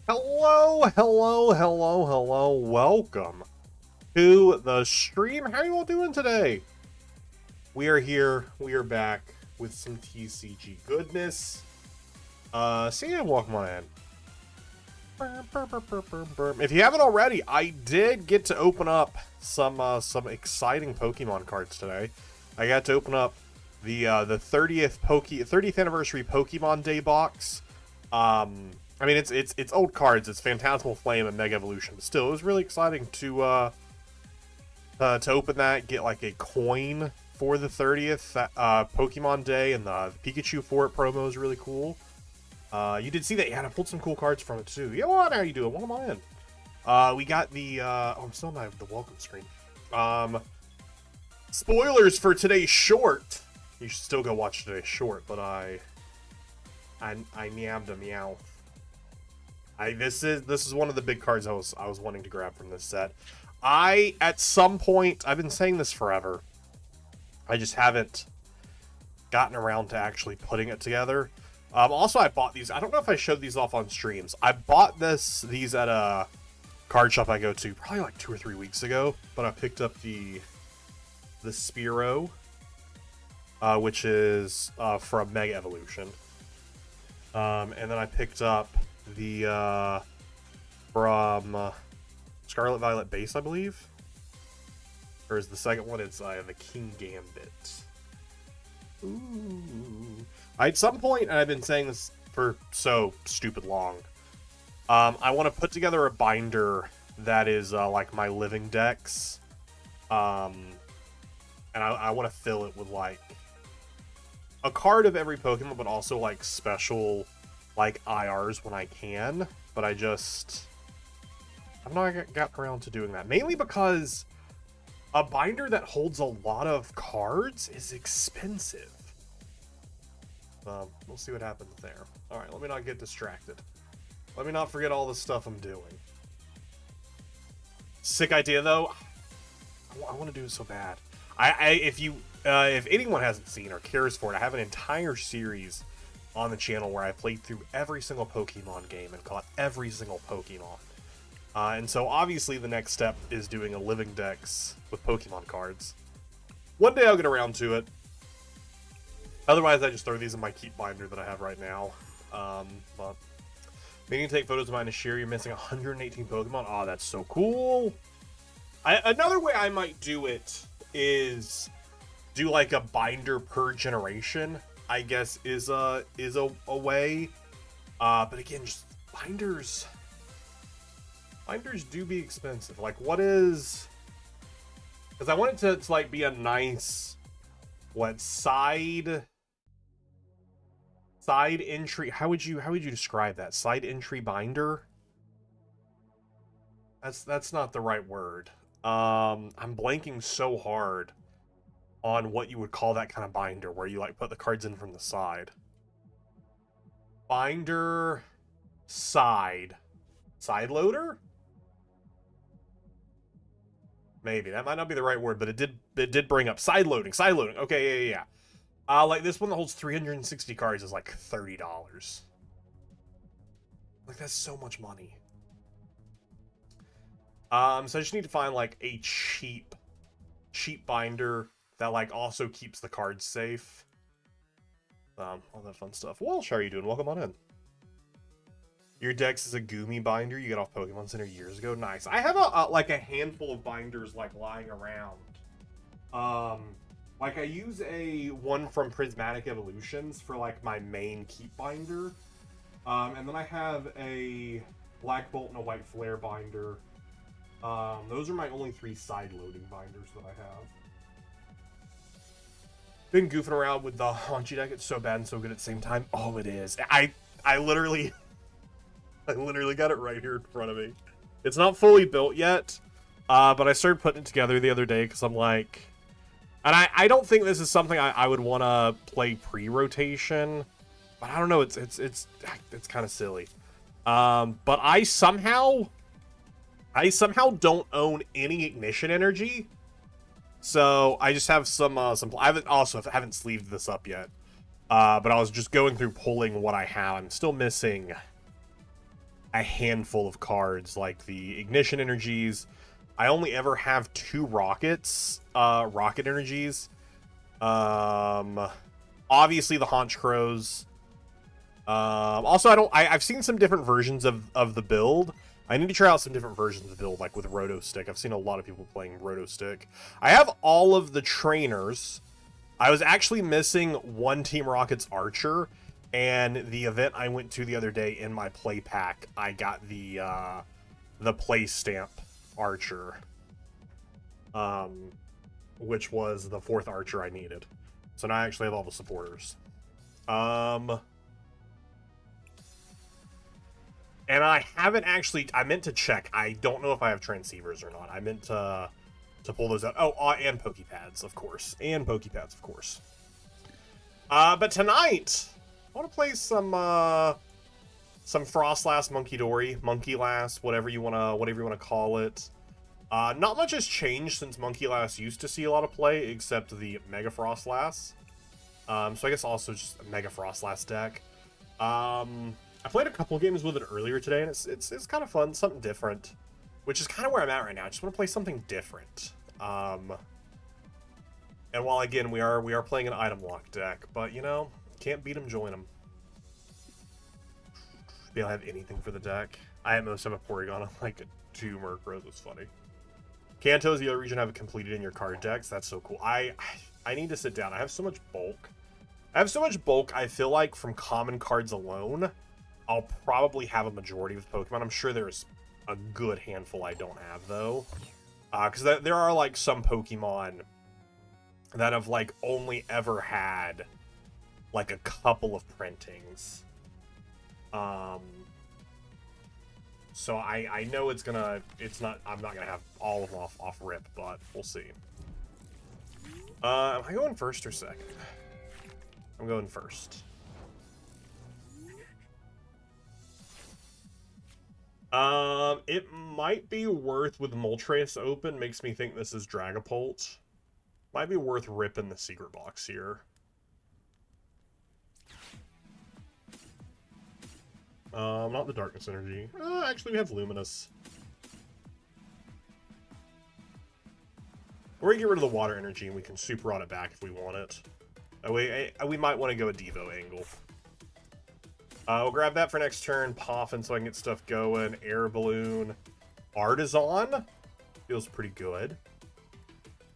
Hello, hello, hello, hello. Welcome to the stream. How are you all doing today? We are here. We are back with some TCG goodness. See ya, welcome on in. If you haven't already, I did get to open up some exciting Pokemon cards today. I got to open up the 30th anniversary Pokemon Day box. I mean, it's old cards. It's Phantasmal Flame and Mega Evolution, but still, it was really exciting to open that, get like a coin for the 30th Pokemon Day, and the Pikachu for it promo is really cool. You did see that, yeah, and I pulled some cool cards from it too. Yeah, what are you doing? Welcome on in. We got the oh, I'm still not the welcome screen. Spoilers for today's short. You should still go watch today's short, but I meowed a meow. This is one of the big cards I was wanting to grab from this set. At some point, I've been saying this forever, I just haven't gotten around to actually putting it together. Also, I bought these. I don't know if I showed these off on streams. I bought these at a card shop I go to probably like 2 or 3 weeks ago. But I picked up the Spearow, which is from Mega Evolution. And then I picked up the from Scarlet Violet base, I believe. Or is the second one? It's the King Gambit. Ooh. At some point, and I've been saying this for so stupid long, I want to put together a binder that is like my living decks, and I want to fill it with like a card of every Pokemon, but also like special like IRs when I can. But I've not gotten around to doing that, mainly because a binder that holds a lot of cards is expensive. We'll see what happens there. Alright, let me not get distracted. Let me not forget all the stuff I'm doing. Sick idea, though. I want to do it so bad. If anyone hasn't seen or cares for it, I have an entire series on the channel where I played through every single Pokemon game and caught every single Pokemon. And so, obviously, the next step is doing a living decks with Pokemon cards. One day I'll get around to it. Otherwise, I just throw these in my keep binder that I have right now. But meaning to take photos of mine to share. You're missing 118 Pokemon. Oh, that's so cool. Another way I might do it is do like a binder per generation, I guess is a way. But again, just binders do be expensive. Like, what is? Because I want it to like be a nice side entry. How would you describe that? Side entry binder? That's not the right word. I'm blanking so hard on what you would call that kind of binder where you like put the cards in from the side. Binder side loader? Maybe that might not be the right word, but it did bring up side loading. Okay, yeah. Like this one that holds 360 cards is like $30. Like, that's so much money. So I just need to find like a cheap binder that like also keeps the cards safe. All that fun stuff. Walsh, how are you doing? Welcome on in. Your Dex is a Gumi binder you got off Pokemon Center years ago. Nice. I have like a handful of binders like lying around. Like I use one from Prismatic Evolutions for like my main keep binder. And then I have a Black Bolt and a White Flare binder. Those are my only 3 side loading binders that I have. Been goofing around with the Haunchi deck. It's so bad and so good at the same time. Oh, it is. I literally got it right here in front of me. It's not fully built yet, but I started putting it together the other day because I'm like, and I don't think this is something I would want to play pre-rotation, but I don't know. It's kind of silly. But I somehow don't own any ignition energy. So I just have some I haven't sleeved this up yet. But I was just going through pulling what I have. I'm still missing a handful of cards, like the Ignition Energies. I only ever have 2 rockets, rocket energies. Obviously the Haunch Crows. Also, I've seen some different versions of the build. I need to try out some different versions of the build, like with Roto Stick. I've seen a lot of people playing Roto Stick. I have all of the trainers. I was actually missing one Team Rocket's Archer, and the event I went to the other day in my play pack, I got the play stamp Archer, which was the 4th Archer I needed. So now I actually have all the supporters. And I haven't actually, I meant to check. I don't know if I have transceivers or not. I meant to pull those out. Oh, and Pokepads, of course. And Pokepads, of course. But tonight, I want to play some Froslass, Munkis, whatever you wanna call it. Not much has changed since Munkis used to see a lot of play, except the Mega Froslass. So I guess also just a Mega Froslass deck. I played a couple games with it earlier today, and it's kind of fun, something different, which is kind of where I'm at right now. I just want to play something different. And while again we are playing an item lock deck, but you know, can't beat them, join them. They don't have anything for the deck. I at most have a Porygon on like 2 Murkrows. It's funny. Kanto is the other region I have completed in your card decks. That's so cool. I need to sit down. I have so much bulk. I feel like from common cards alone, I'll probably have a majority of Pokemon. I'm sure there's a good handful I don't have, though. Because there are, like, some Pokemon that have, like, only ever had, like, a couple of printings. So I know I'm not gonna have all of them off rip, but we'll see. Am I going first or second? I'm going first. It might be worth, with Moltres open, makes me think this is Dragapult. Might be worth ripping the secret box here. Not the Darkness Energy. Actually, we have Luminous. Or we can get rid of the Water Energy and we can Super Rod it back if we want it. We might want to go a Devo angle. We'll grab that for next turn. Poffin so I can get stuff going. Air Balloon. Artisan. Feels pretty good.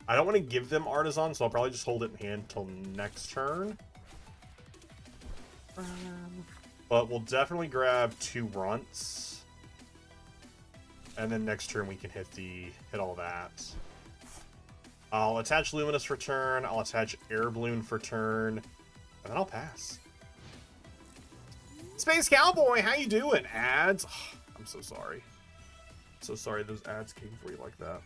I don't want to give them Artisan, so I'll probably just hold it in hand until next turn. But we'll definitely grab 2 Runts. And then next turn we can hit all that. I'll attach Luminous for turn. I'll attach Air Balloon for turn. And then I'll pass. Space Cowboy, how you doing? Ads? Oh, I'm so sorry. So sorry those ads came for you like that.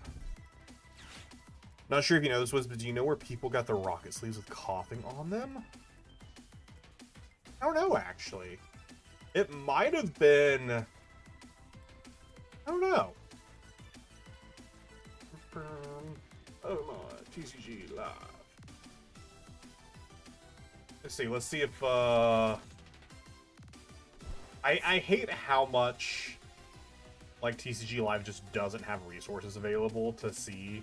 Not sure if you know this was, but do you know where people got their rocket sleeves with coughing on them? I don't know, actually. It might have been... I don't know. Oh my, TCG live. Let's see if, I hate how much, like, TCG Live just doesn't have resources available to see,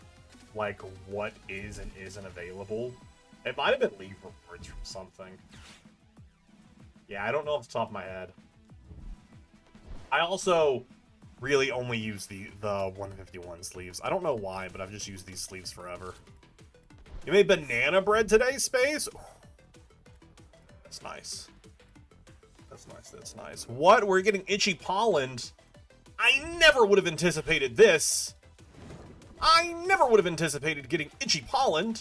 like, what is and isn't available. It might have been leave reports from something. Yeah, I don't know off the top of my head. I also really only use the 151 sleeves. I don't know why, but I've just used these sleeves forever. You made banana bread today, Space? Ooh. That's nice. That's nice, that's nice. What? We're getting Itchy Pollen? I never would have anticipated this. I never would have anticipated getting Itchy Pollen.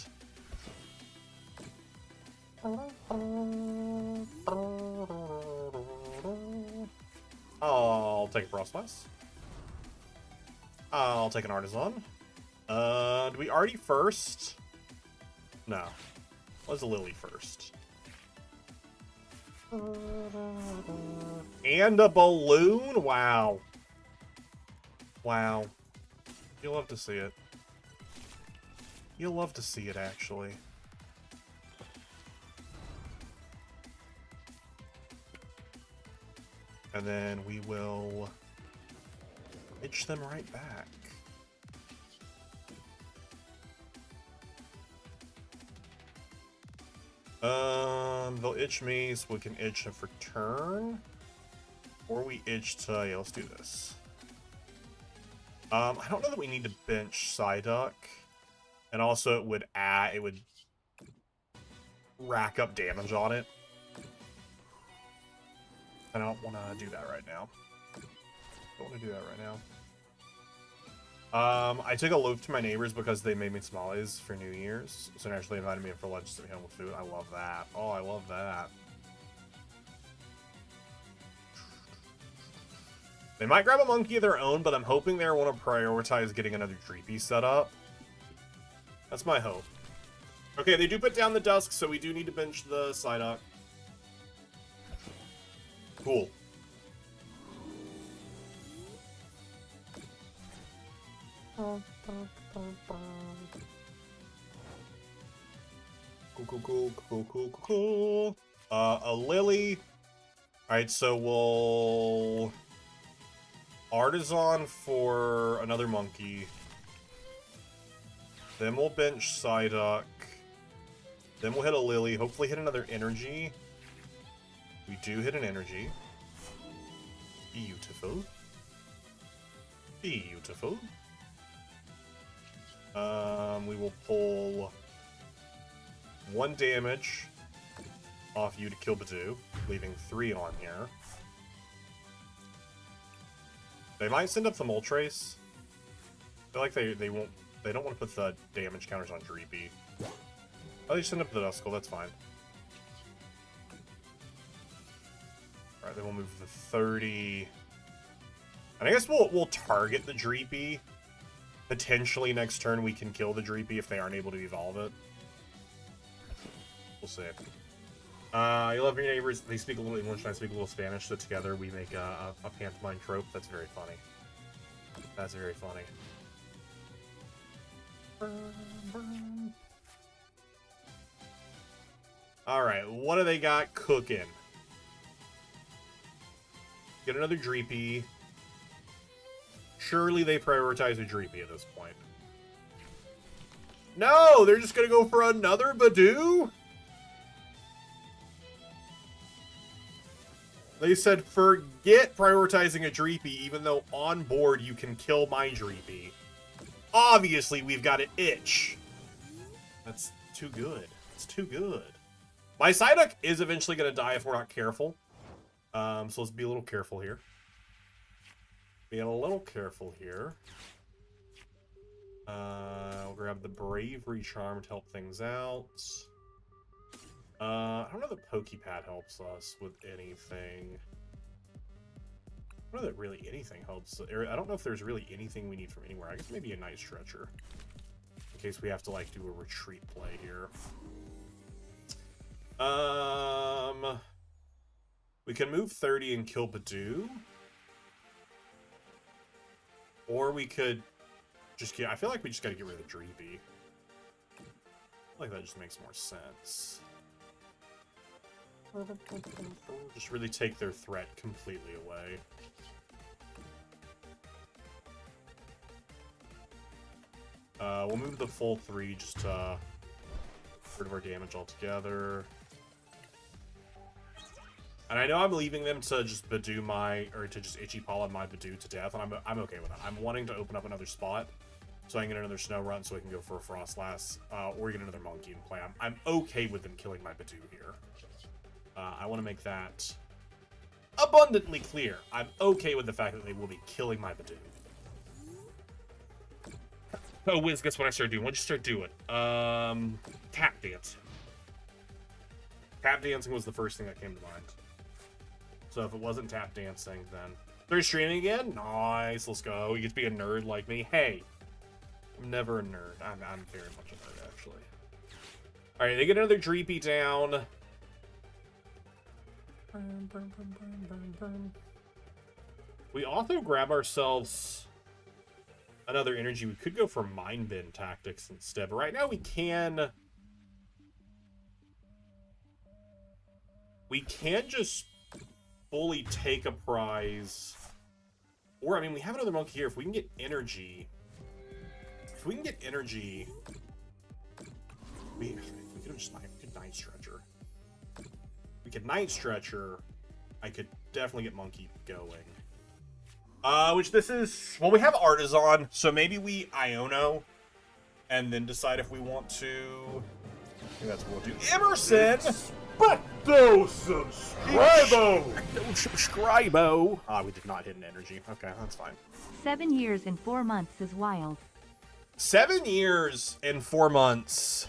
I'll take a Froslass. I'll take an Artisan. Do we already first? No. Let's Lily first. And a balloon? Wow. Wow. You'll love to see it. You'll love to see it, actually. And then we will itch them right back. They'll itch me, so we can itch them for turn. Or we itch to, yeah, let's do this. I don't know that we need to bench Psyduck. And also it would rack up damage on it. I don't want to do that right now. Don't want to do that right now. I took a loaf to my neighbors because they made me tamales for New Year's. So naturally invited me in for lunch to be home with food. I love that. Oh, I love that. They might grab a monkey of their own, but I'm hoping they want to prioritize getting another Dreepy set up. That's my hope. Okay, they do put down the Dusk, so we do need to bench the Psyduck. Cool. Cool. A Lily. Alright, so we'll Artisan for another monkey. Then we'll bench Psyduck. Then we'll hit a Lily. Hopefully hit another energy. We do hit an energy. Beautiful. Beautiful. We will pull 1 damage off you to kill Budew, leaving 3 on here. They might send up the Moltres. I feel like they won't. They don't want to put the damage counters on Dreepy. Oh, they send up the Duskull. That's fine. All right, then we'll move the 30. And I guess we'll target the Dreepy. Potentially next turn we can kill the Dreepy if they aren't able to evolve it. We'll see. You love your neighbors. They speak a little English and I speak a little Spanish, so together we make a pantomime trope. That's very funny. That's very funny. Alright, what do they got cooking? Get another Dreepy. Surely they prioritize a Dreepy at this point. No! They're just gonna go for another Budew? They said, forget prioritizing a Dreepy, even though on board you can kill my Dreepy. Obviously, we've got an itch. That's too good. It's too good. My Psyduck is eventually going to die if we're not careful. So let's be a little careful here. Being a little careful here. We'll grab the Bravery Charm to help things out. I don't know that Pokepad helps us with anything. I don't know that really anything helps. I don't know if there's really anything we need from anywhere. I guess maybe a Night Stretcher. In case we have to, like, do a retreat play here. We can move 30 and kill Budew. Or we could just get... I feel like we just gotta get rid of the Dreepy. I feel like that just makes more sense. Just really take their threat completely away. We'll move the full 3 just to get rid of our damage altogether. And I know I'm leaving them to just Budew or to just Itchy Pollen my Budew to death, and I'm okay with that. I'm wanting to open up another spot so I can get another Snow Run so I can go for a Froslass, or get another Monkey and play. I'm okay with them killing my Budew here. I want to make that abundantly clear. I'm okay with the fact that they will be killing my Budew. Oh, Wiz, guess what I started doing? What'd you start doing? Tap dancing. Tap dancing was the first thing that came to mind. So if it wasn't tap dancing, then... They're streaming again? Nice, let's go. You get to be a nerd like me. Hey, I'm never a nerd. I'm very much a nerd, actually. Alright, they get another Dreepy down. We also grab ourselves another energy. We could go for Mind Bend tactics instead, but right now we can just fully take a prize. Or, I mean, we have another monkey here. If we can get energy... If we can get energy... We could have just Night Stretcher. We could Night Stretcher. I could definitely get Monkey going. Which this is... Well, we have Artisan, so maybe we Iono. And then decide if we want to... I think that's what we'll do. Emerson! Expecto subscribo! Subscribo! Ah, we did not hit an energy. Okay, that's fine. 7 years and 4 months is wild. 7 years and 4 months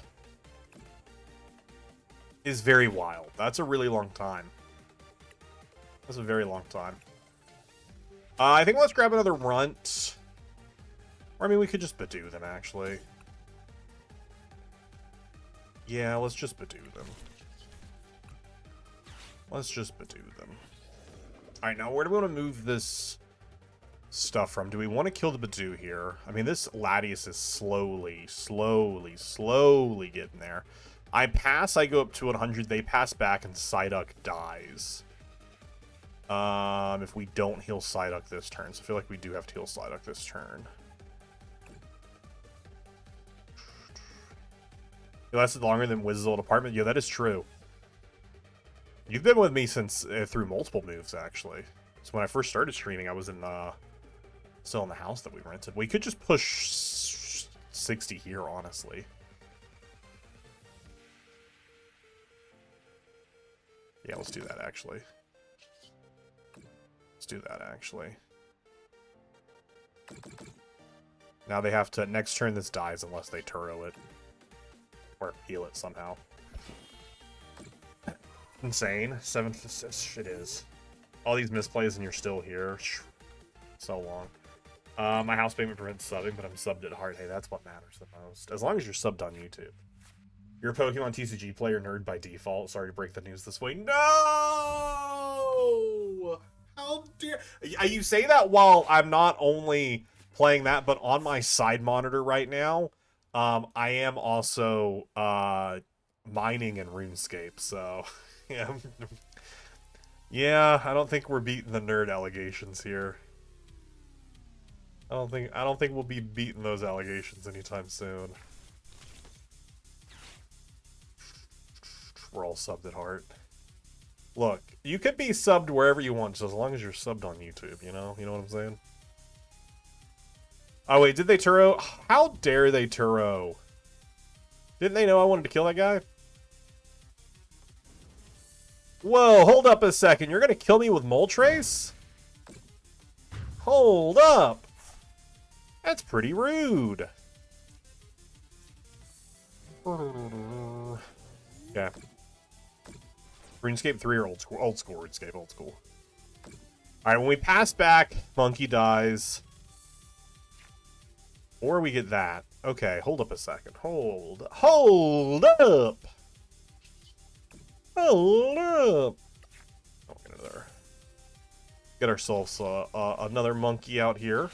is very wild. That's a really long time. That's a very long time. I think let's grab another Runt. Or, I mean, we could just Budew them, actually. Yeah, let's just Budew them. Let's just Budew them. Alright, now where do we want to move this stuff from? Do we want to kill the Budew here? I mean, this Latias is slowly getting there. I pass, I go up to 100, they pass back, and Psyduck dies. If we don't heal Psyduck this turn. So I feel like we do have to heal Psyduck this turn. It lasted longer than Wiz's old apartment. Yeah, that is true. You've been with me since through multiple moves, actually. So when I first started streaming, I was in still in the house that we rented. We could just push 60 here, honestly. Yeah, let's do that, actually. Let's do that, actually. Now they have to... Next turn, this dies unless they Turo it. Or heal it somehow. Insane. 7th assist. It is. All these misplays and you're still here. So long. My house payment prevents subbing, but I'm subbed at heart. Hey, that's what matters the most. As long as you're subbed on YouTube. You're a Pokemon TCG player nerd by default. Sorry to break the news this way. No! How dare... You say that while I'm not only playing that, but on my side monitor right now, I am also mining in RuneScape, so... Yeah. Yeah, I don't think we're beating the nerd allegations here. I don't think we'll be beating those allegations anytime soon. We're all subbed at heart. Look, you could be subbed wherever you want, just as long as you're subbed on YouTube, you know? You know what I'm saying? Oh, wait, did they Turo? How dare they Turo? Didn't they know I wanted to kill that guy? Whoa, hold up a second. You're gonna kill me with Moltres? Hold up. That's pretty rude. Yeah. RuneScape 3 or old school? Old school RuneScape, old school. Alright, when we pass back, Monkey dies. Or we get that. Okay, hold up a second. Hold up! Hold up! Oh, get ourselves another monkey out here.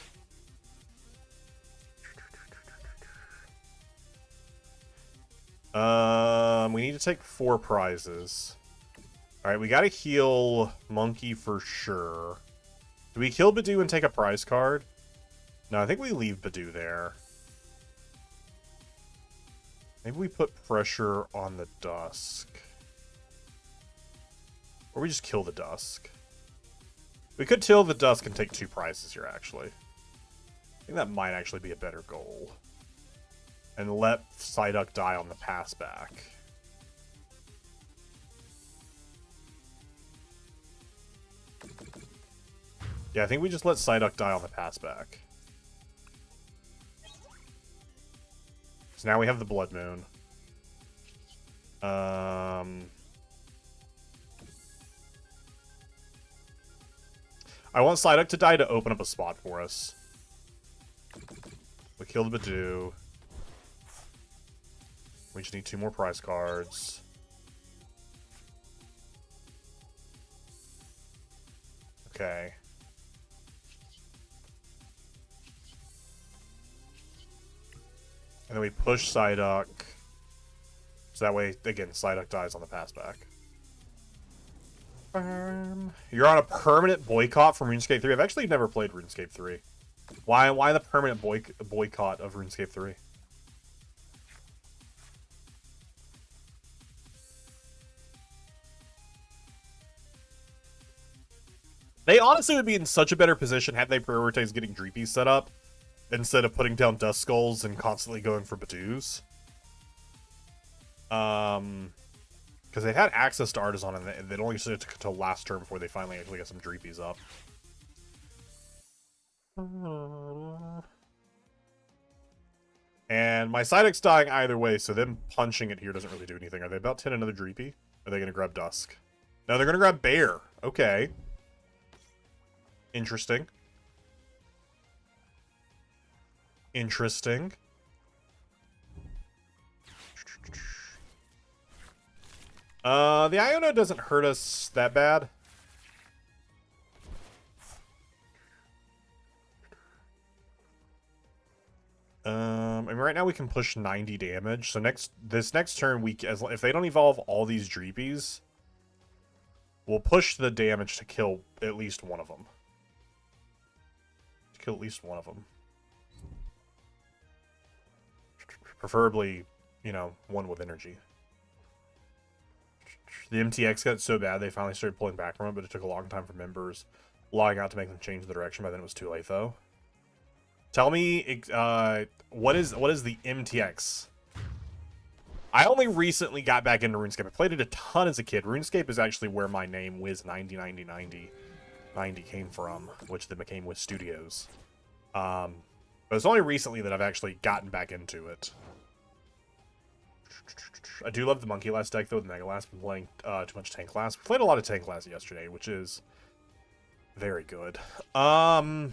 We need to take 4 prizes. Alright, we gotta heal Monkey for sure. Do we kill Budew and take a prize card? No, I think we leave Budew there. Maybe we put pressure on the Dusk. Or we just kill the Dusk. We could kill the Dusk and take 2 prizes here, actually. I think that might actually be a better goal. And let Psyduck die on the pass back. Yeah, I think we just let Psyduck die on the pass back. So now we have the Blood Moon. I want Psyduck to die to open up a spot for us. We kill the Budew. We just need 2 more prize cards. Okay. And then we push Psyduck. So that way, again, Psyduck dies on the pass back. You're on a permanent boycott from RuneScape 3. I've actually never played RuneScape 3. Why the permanent boycott of RuneScape 3? They honestly would be in such a better position had they prioritized getting Dreepies set up instead of putting down Dust Skulls and constantly going for Budews. Because they had access to Artisan and they'd only took until last turn before they finally actually got some Dreepies up. And my Psyduck's dying either way, so them punching it here doesn't really do anything. Are they about to hit another Dreepy? Or are they going to grab Dusk? No, they're going to grab Bear. Okay. Interesting. Interesting. The Iona doesn't hurt us that bad. I mean, right now we can push 90 damage. So this next turn, if they don't evolve all these Dreepies, we'll push the damage to kill at least one of them. To kill at least one of them. Preferably, you know, one with energy. The MTX got so bad they finally started pulling back from it, but it took a long time for members logging out to make them change the direction. By then it was too late, though. Tell me, what is the MTX? I only recently got back into RuneScape. I played it a ton as a kid. RuneScape is actually where my name Wiz909090 came from, which then became Wiz Studios. But it's only recently that I've actually gotten back into it. I do love the Munkis deck, though, with Megalast. Been playing too much Tank Class. We played a lot of Tank Class yesterday, which is very good. I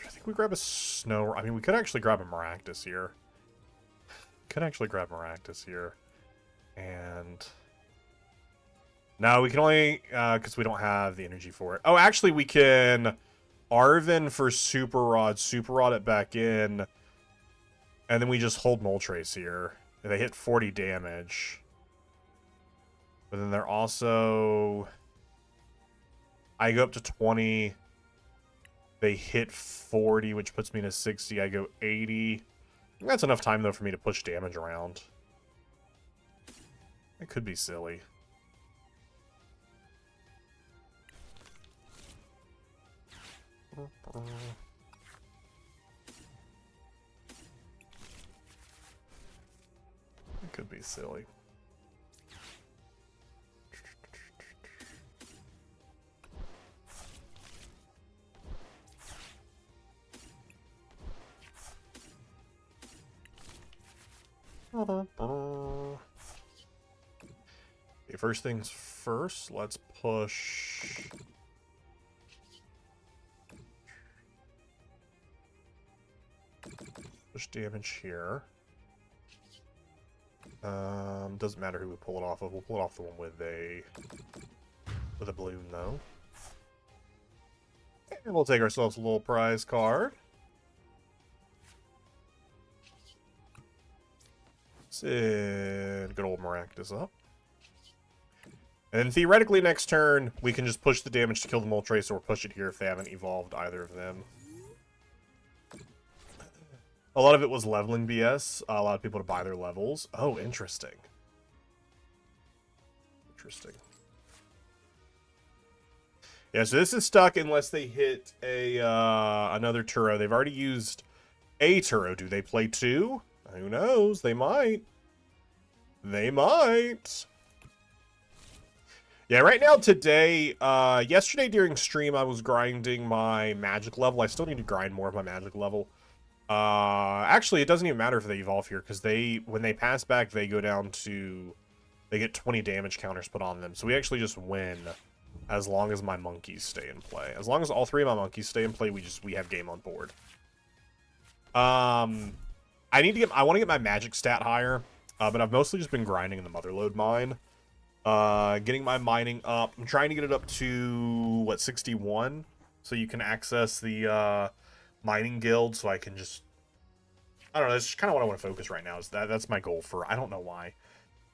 think we grab a Snow... I mean, we could actually grab a Maractus here. And... no, we can only... because we don't have the energy for it. Oh, actually, we can... Arven for Super Rod it back in... and then we just hold Moltres here. They hit 40 damage. But then they're also... I go up to 20. They hit 40, which puts me to 60. I go 80. I think that's enough time, though, for me to push damage around. It could be silly. It could be silly. Okay, first things first, let's push... push damage here. Doesn't matter who we pull it off of. We'll pull it off the one with a balloon, though. And we'll take ourselves a little prize card. Send good old Maractus up. And theoretically, next turn, we can just push the damage to kill the Moltres, or push it here if they haven't evolved either of them. A lot of it was leveling BS. A lot of people to buy their levels. Oh, interesting. Interesting. Yeah, so this is stuck unless they hit a another Turo. They've already used a Turo. Do they play two? Who knows? They might. They might. Yeah, right now, today, yesterday during stream, I was grinding my magic level. I still need to grind more of my magic level. Actually, it doesn't even matter if they evolve here, because when they pass back, they go down to... they get 20 damage counters put on them. So we actually just win as long as my Munkis stay in play. As long as all three of my Munkis stay in play, we have game on board. I want to get my magic stat higher, but I've mostly just been grinding in the Motherlode mine. Getting my mining up. I'm trying to get it up to, what, 61? So you can access the, mining guild, so I can just... I don't know, that's kind of what I want to focus right now. That's my goal for... I don't know why.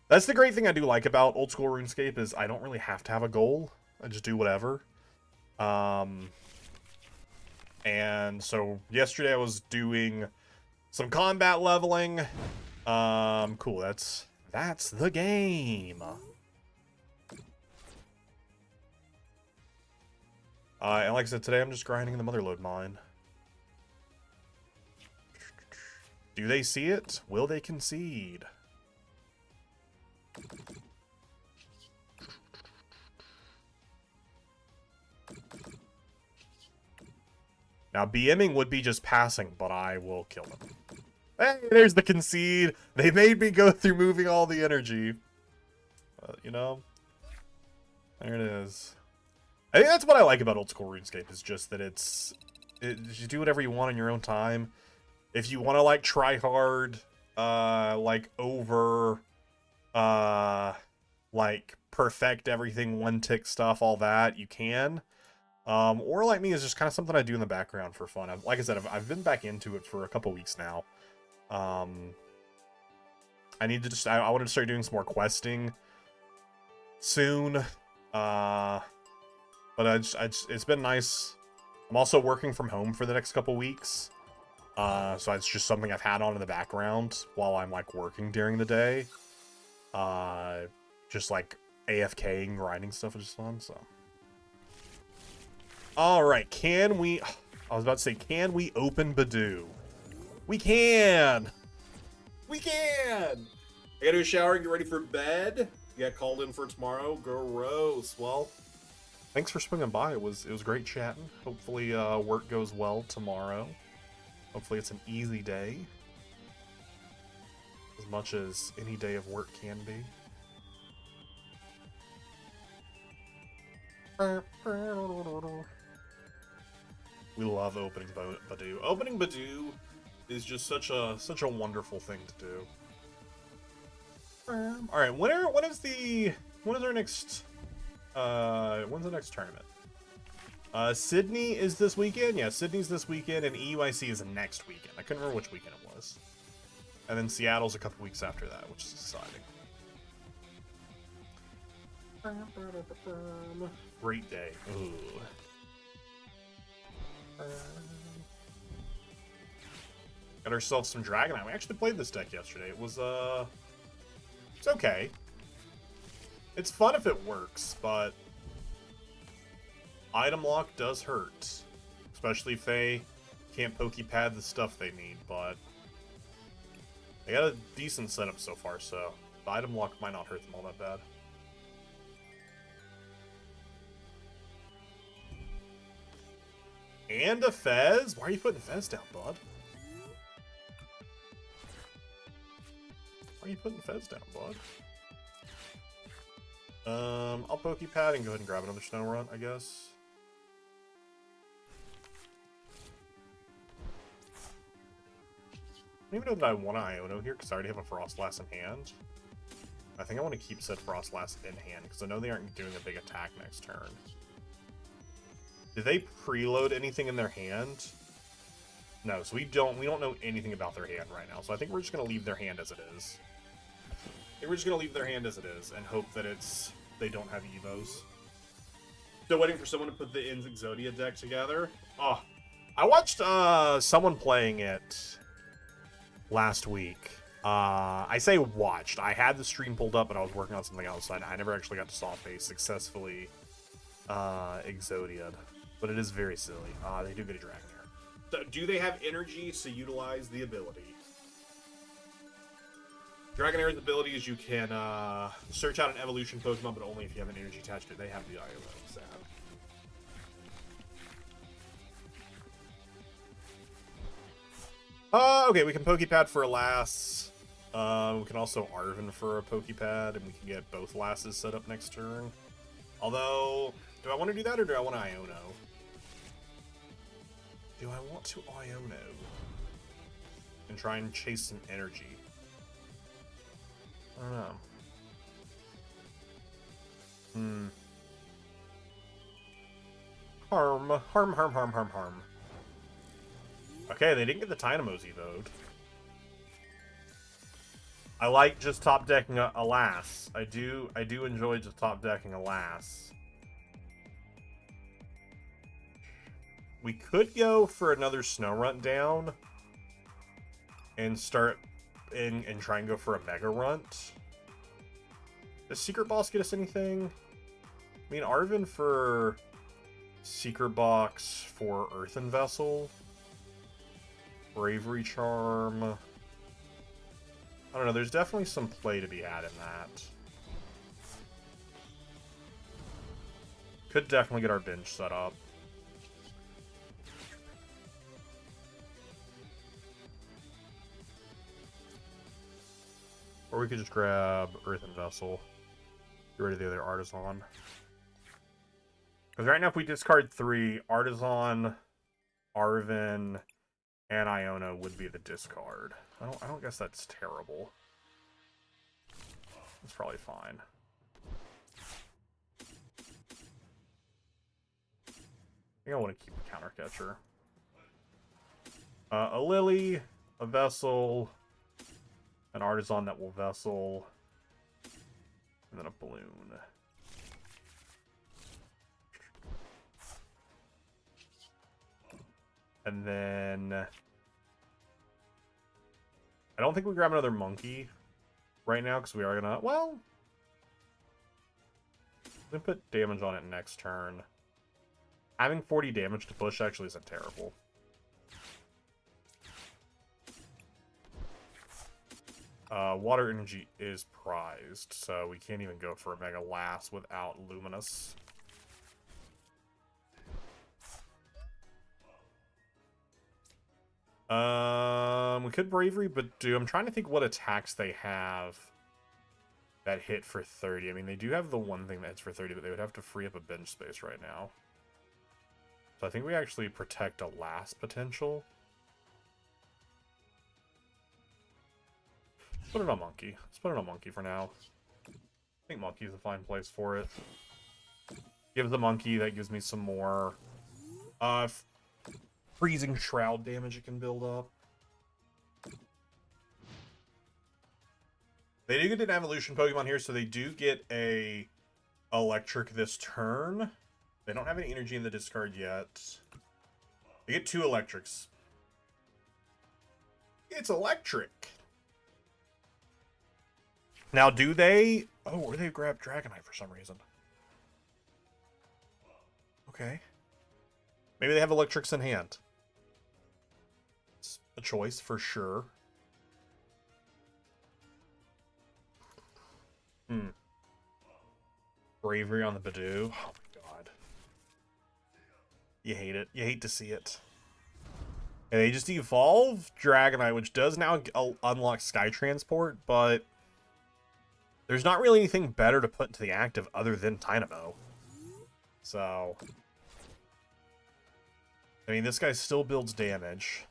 That's the great thing I do like about old school RuneScape is I don't really have to have a goal. I just do whatever. And so yesterday I was doing some combat leveling. Cool. That's the game. And like I said, today I'm just grinding in the Motherlode mine. Do they see it? Will they concede? Now, BMing would be just passing, but I will kill them. Hey, there's the concede. They made me go through moving all the energy. You know, there it is. I think that's what I like about old school RuneScape, is just that you do whatever you want in your own time. If you want to, like, try hard, like, over, like, perfect everything, one tick stuff, all that, you can. Or like me, is just kind of something I do in the background for fun. Like I said, I've been back into it for a couple weeks now. I need to I wanted to start doing some more questing soon. But it's been nice. I'm also working from home for the next couple weeks. So it's just something I've had on in the background while I'm like working during the day. Just like AFKing, grinding stuff is just fun, so. Alright, can we... I was about to say, can we open Budew? We can! We can! I gotta do a shower and get ready for bed. You got called in for tomorrow. Gross. Well, thanks for swinging by. It was great chatting. Hopefully work goes well tomorrow. Hopefully it's an easy day. As much as any day of work can be. We love opening Budew. Opening Budew is just such a wonderful thing to do. All right, when is our next when's the next tournament? Sydney is this weekend. Yeah, Sydney's this weekend, and EUIC is next weekend. I couldn't remember which weekend it was. And then Seattle's a couple weeks after that, which is exciting. Great day. Ooh. Got ourselves some Dragonite. We actually played this deck yesterday. It was it's okay. It's fun if it works, but item lock does hurt, especially if they can't pokepad the stuff they need. But they got a decent setup so far, so the item lock might not hurt them all that bad. And a Fez? Why are you putting Fez down, bud? Why are you putting Fez down, bud? I'll Pokepad and go ahead and grab another Snow Runt, I guess. I don't even know that I want an Iono here, because I already have a Froslass in hand. I think I want to keep said Froslass in hand, because I know they aren't doing a big attack next turn. Did they preload anything in their hand? No, so we don't know anything about their hand right now. So I think we're just gonna leave their hand as it is. I think we're just gonna leave their hand as it is and hope that they don't have Evos. Still waiting for someone to put the Exodia deck together. Oh, I watched someone playing it last week. I say watched. I had the stream pulled up, but I was working on something else. I never actually got to Softface successfully Exodia'd. But it is very silly. They do get a Dragon here. So, do they have energy to utilize the ability? Dragonair's ability is you can search out an evolution Pokemon, but only if you have an energy attached to it. They have the IO, sad. Okay, we can Pokepad for a Lass. We can also Arven for a Pokepad, and we can get both Lasses set up next turn. Although, do I want to do that, or do I want to Iono? Do I want to Iono? And try and chase some energy? I don't know. Harm. Okay, they didn't get the Tynamos evoed. I like just top decking a Lass. I do enjoy just top decking a Lass. We could go for another Snow Runt down and start and try and go for a Mega Runt. Does Secret Boss get us anything? I mean, Arven for Secret Box for Earthen Vessel. Bravery Charm. I don't know, there's definitely some play to be had in that. Could definitely get our bench set up. Or we could just grab Earthen Vessel. Get rid of the other Artisan. Because right now if we discard 3, Artisan, Arven, and Iona would be the discard. I don't guess that's terrible. It's probably fine. I think I want to keep a counter catcher. A Lily, a Vessel, an Artisan that will Vessel, and then a Balloon. And then I don't think we grab another Monkey right now because we are gonna, well, we're gonna put damage on it next turn. Having 40 damage to push actually isn't terrible. Water energy is prized, so we can't even go for a Mega Lass without Luminous. We could Bravery, but I'm trying to think what attacks they have that hit for 30. I mean, they do have the one thing that hits for 30, but they would have to free up a bench space right now. So I think we actually protect a Lass potential. Let's put it on Monkey. Let's put it on Monkey for now. I think Monkey is a fine place for it. Give the Monkey, that gives me some more freezing shroud damage it can build up. They do get an evolution Pokemon here, so they do get a electric this turn. They don't have any energy in the discard yet. They get 2 electrics. It's electric. Now, do they... Oh, or they grab Dragonite for some reason. Okay. Maybe they have electrics in hand. It's a choice for sure. Bravery on the Budew. Oh my god. You hate it. You hate to see it. And they just evolve Dragonite, which does now unlock Sky Transport, but there's not really anything better to put into the active other than Dynamo. So, I mean, this guy still builds damage.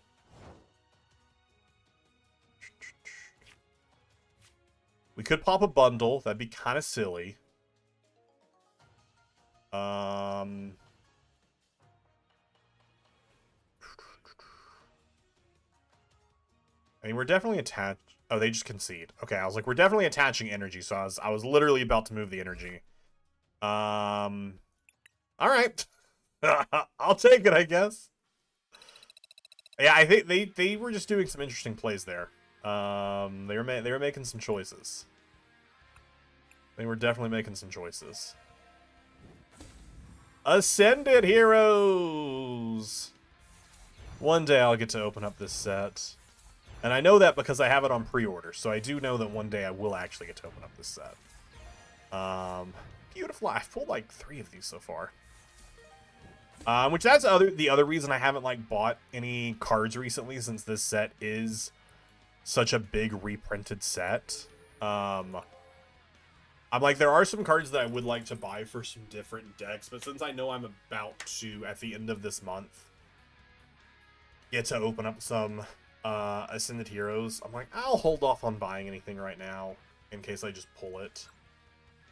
We could pop a bundle. That'd be kind of silly. I mean, we're definitely attached. Oh, they just concede. Okay, I was like, we're definitely attaching energy, so I was literally about to move the energy. All right. I'll take it, I guess. Yeah, I think they were just doing some interesting plays there. They were making some choices. They were definitely making some choices. Ascended Heroes! One day I'll get to open up this set. And I know that because I have it on pre-order, so I do know that one day I will actually get to open up this set. Beautiful. I've pulled like 3 of these so far. Which that's the other reason I haven't like bought any cards recently, since this set is such a big reprinted set. I'm like, there are some cards that I would like to buy for some different decks, but since I know I'm about to, at the end of this month, get to open up some Ascended Heroes, I'm like, I'll hold off on buying anything right now in case I just pull it.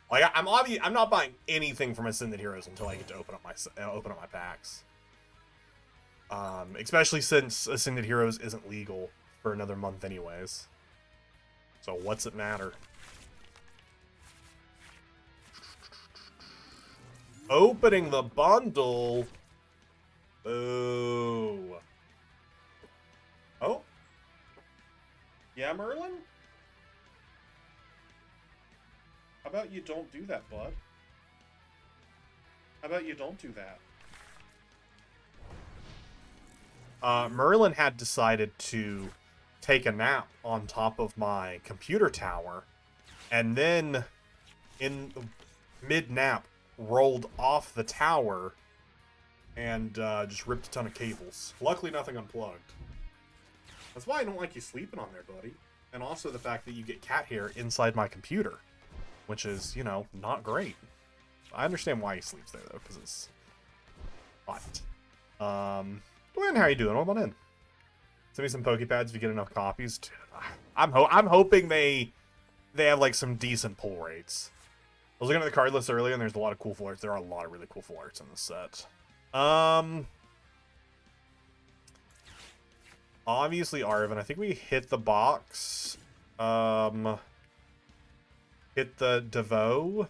Like, I'm not buying anything from Ascended Heroes until I get to open up my packs. Especially since Ascended Heroes isn't legal for another month anyways. So what's it matter? Opening the bundle. Ooh. Oh. Yeah, Merlin? How about you don't do that, bud? How about you don't do that? Merlin had decided to take a nap on top of my computer tower, and then in mid-nap rolled off the tower and just ripped a ton of cables. Luckily, nothing unplugged. That's why I don't like you sleeping on there, buddy. And also the fact that you get cat hair inside my computer, which is, you know, not great. I understand why he sleeps there, though, because it's hot. Gwen, how you doing? Hold on in. Send me some Pokepads if you get enough copies. Dude, I'm hoping they have, like, some decent pull rates. I was looking at the card list earlier, and there's a lot of cool full arts. There are a lot of really cool full arts in this set. Obviously Arvin. I think we hit the box. Hit the Devo.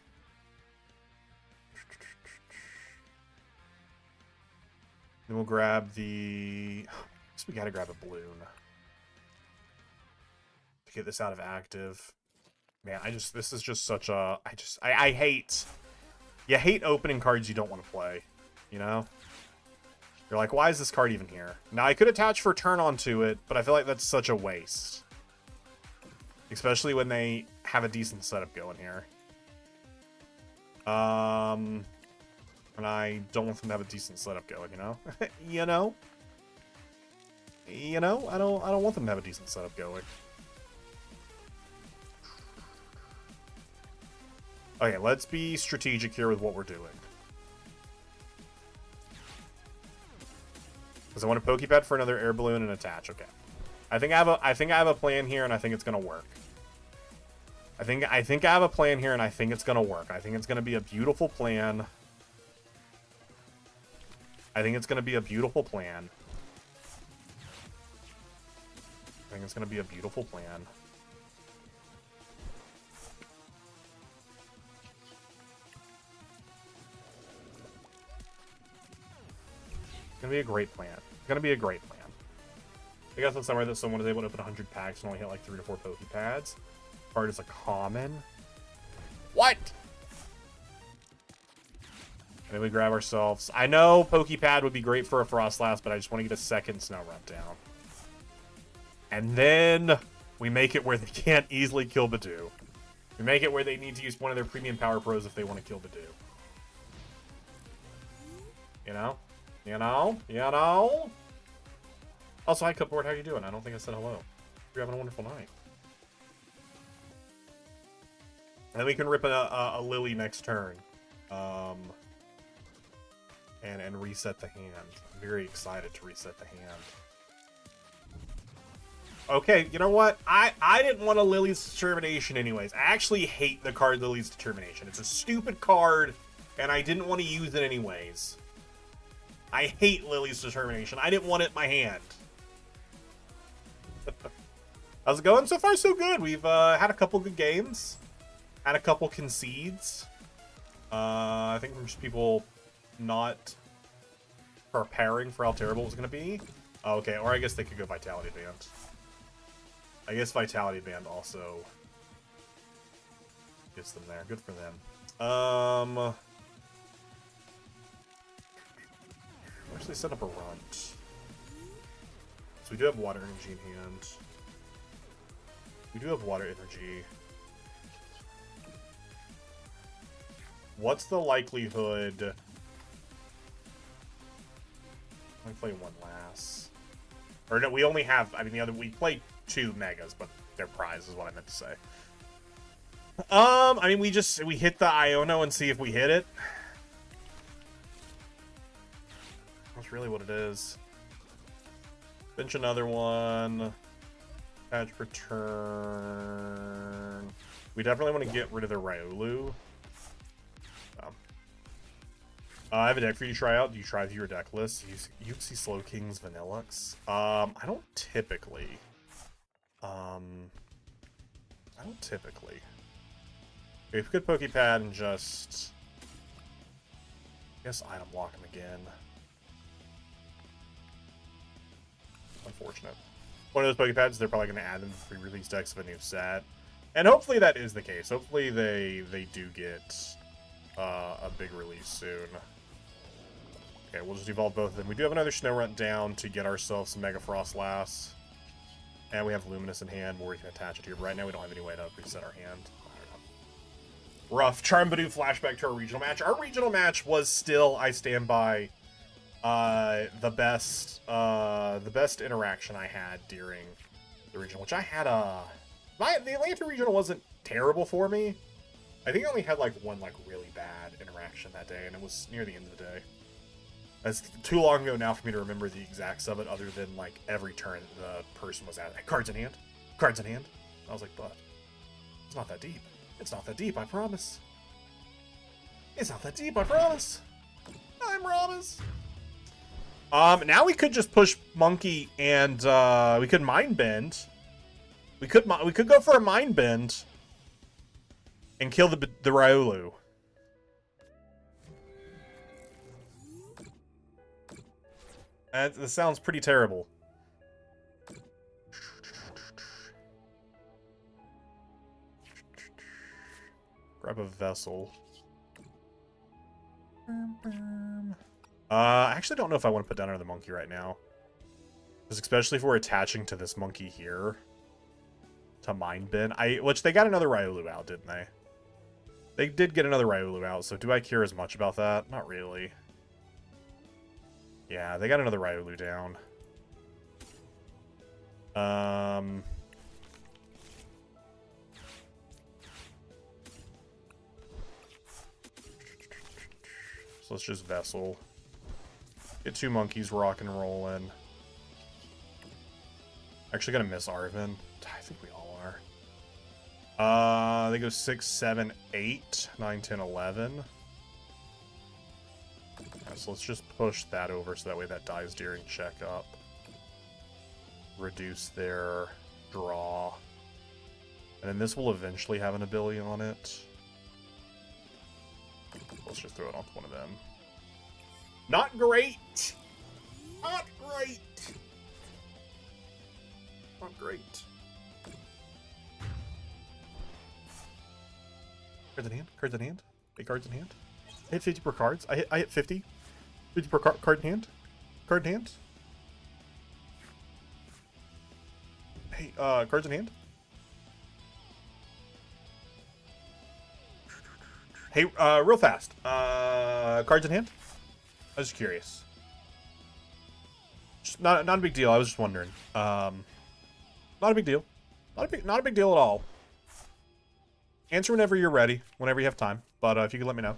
Then we'll grab the... I guess we gotta grab a balloon. To get this out of active. Man, this is just such a... I hate... You hate opening cards you don't want to play. You know? You're like, why is this card even here? Now, I could attach for turn onto it, but I feel like that's such a waste. Especially when they have a decent setup going here. And I don't want them to have a decent setup going, you know? You know? You know? I don't want them to have a decent setup going. Okay, let's be strategic here with what we're doing. Because I want a Pokepad for another air balloon and attach. Okay. I think I have a plan here, and I think it's gonna work. I think I have a plan here, and I think it's gonna work. I think it's gonna be a beautiful plan. I think it's gonna be a beautiful plan. I think it's gonna be a beautiful plan. It's gonna be a great plan. It's gonna be a great plan. I guess it's somewhere that someone is able to open 100 packs and only hit like 3 to 4 Pokepads. Card is a common. What? And then we grab ourselves. I know Pokepad would be great for a Froslass, but I just want to get a second Snow Rundown. And then we make it where they can't easily kill Budew. We make it where they need to use one of their premium power pros if they want to kill Budew. You know? You know? You know? Also, hi, Cupboard. How you doing? I don't think I said hello. You're having a wonderful night. And then we can rip a Lily next turn. And reset the hand. I'm very excited to reset the hand. Okay, you know what? I didn't want a Lily's Determination anyways. I actually hate the card Lily's Determination. It's a stupid card, and I didn't want to use it anyways. I hate Lily's Determination. I didn't want it in my hand. How's it going? So far, so good. We've had a couple good games. Had a couple concedes. I think from just people not preparing for how terrible it was going to be. Oh, okay, or I guess they could go Vitality Band. I guess Vitality Band also gets them there. Good for them. Actually set up a runt. So we do have water energy in hand. We do have water energy. What's the likelihood... I play one last. Or no, we only have... I mean, we play 2 megas, but they're prize is what I meant to say. I mean, we hit the Iono and see if we hit it. That's really what it is. Bench another one. Patch per turn. We definitely want to get rid of the Riolu. I have a deck for you to try out. Do you try through your deck list? You see Slow King's Vanillux? I don't typically. I don't typically. Okay, if we could Pokepad and just... I guess item block him again. Unfortunate. One of those Pokepads, they're probably going to add them to free release decks of a new set. And hopefully that is the case. Hopefully they do get a big release soon. Okay, we'll just evolve both of them. We do have another Snorunt down to get ourselves some Mega Froslass. And we have Luminous in hand where we can attach it here. But right now we don't have any way to reset our hand. Rough. Charm Budew flashback to our regional match. Our regional match was still, I stand by, the best interaction I had during the regional, which I had the Atlanta regional wasn't terrible for me. I think I only had like one really bad interaction that day, and it was near the end of the day. It's too long ago now for me to remember the exacts of it, other than like every turn the person was at cards in hand, cards in hand. I was like, but it's not that deep. It's not that deep, I promise. It's not that deep, I promise. I promise. Now we could just push Monkey and we could Mind Bend. We could go for a Mind Bend and kill the Riolu. That sounds pretty terrible. Grab a vessel. I actually don't know if I want to put down another monkey right now. Because especially if we're attaching to this monkey here. To Mind Bin. Which they got another Riolu out, didn't they? They did get another Riolu out, so do I care as much about that? Not really. Yeah, they got another Riolu down. So let's just Vessel. Get two monkeys rock and rolling. Actually gonna miss Arvin. I think we all are. They go 6, 7, 8, 9, 10, 11. So let's just push that over so that way that dies during checkup. Reduce their draw. And then this will eventually have an ability on it. Let's just throw it onto one of them. Not great! Not great! Not great. Cards in hand? Cards in hand? 8 cards in hand? I hit 50 per cards. I hit 50. 50 per card in hand. Card in hand. Hey, cards in hand. Hey, real fast. Cards in hand? I was just curious. Just not a big deal. I was just wondering. Not a big deal. Not a big deal at all. Answer whenever you're ready, whenever you have time. But if you could let me know.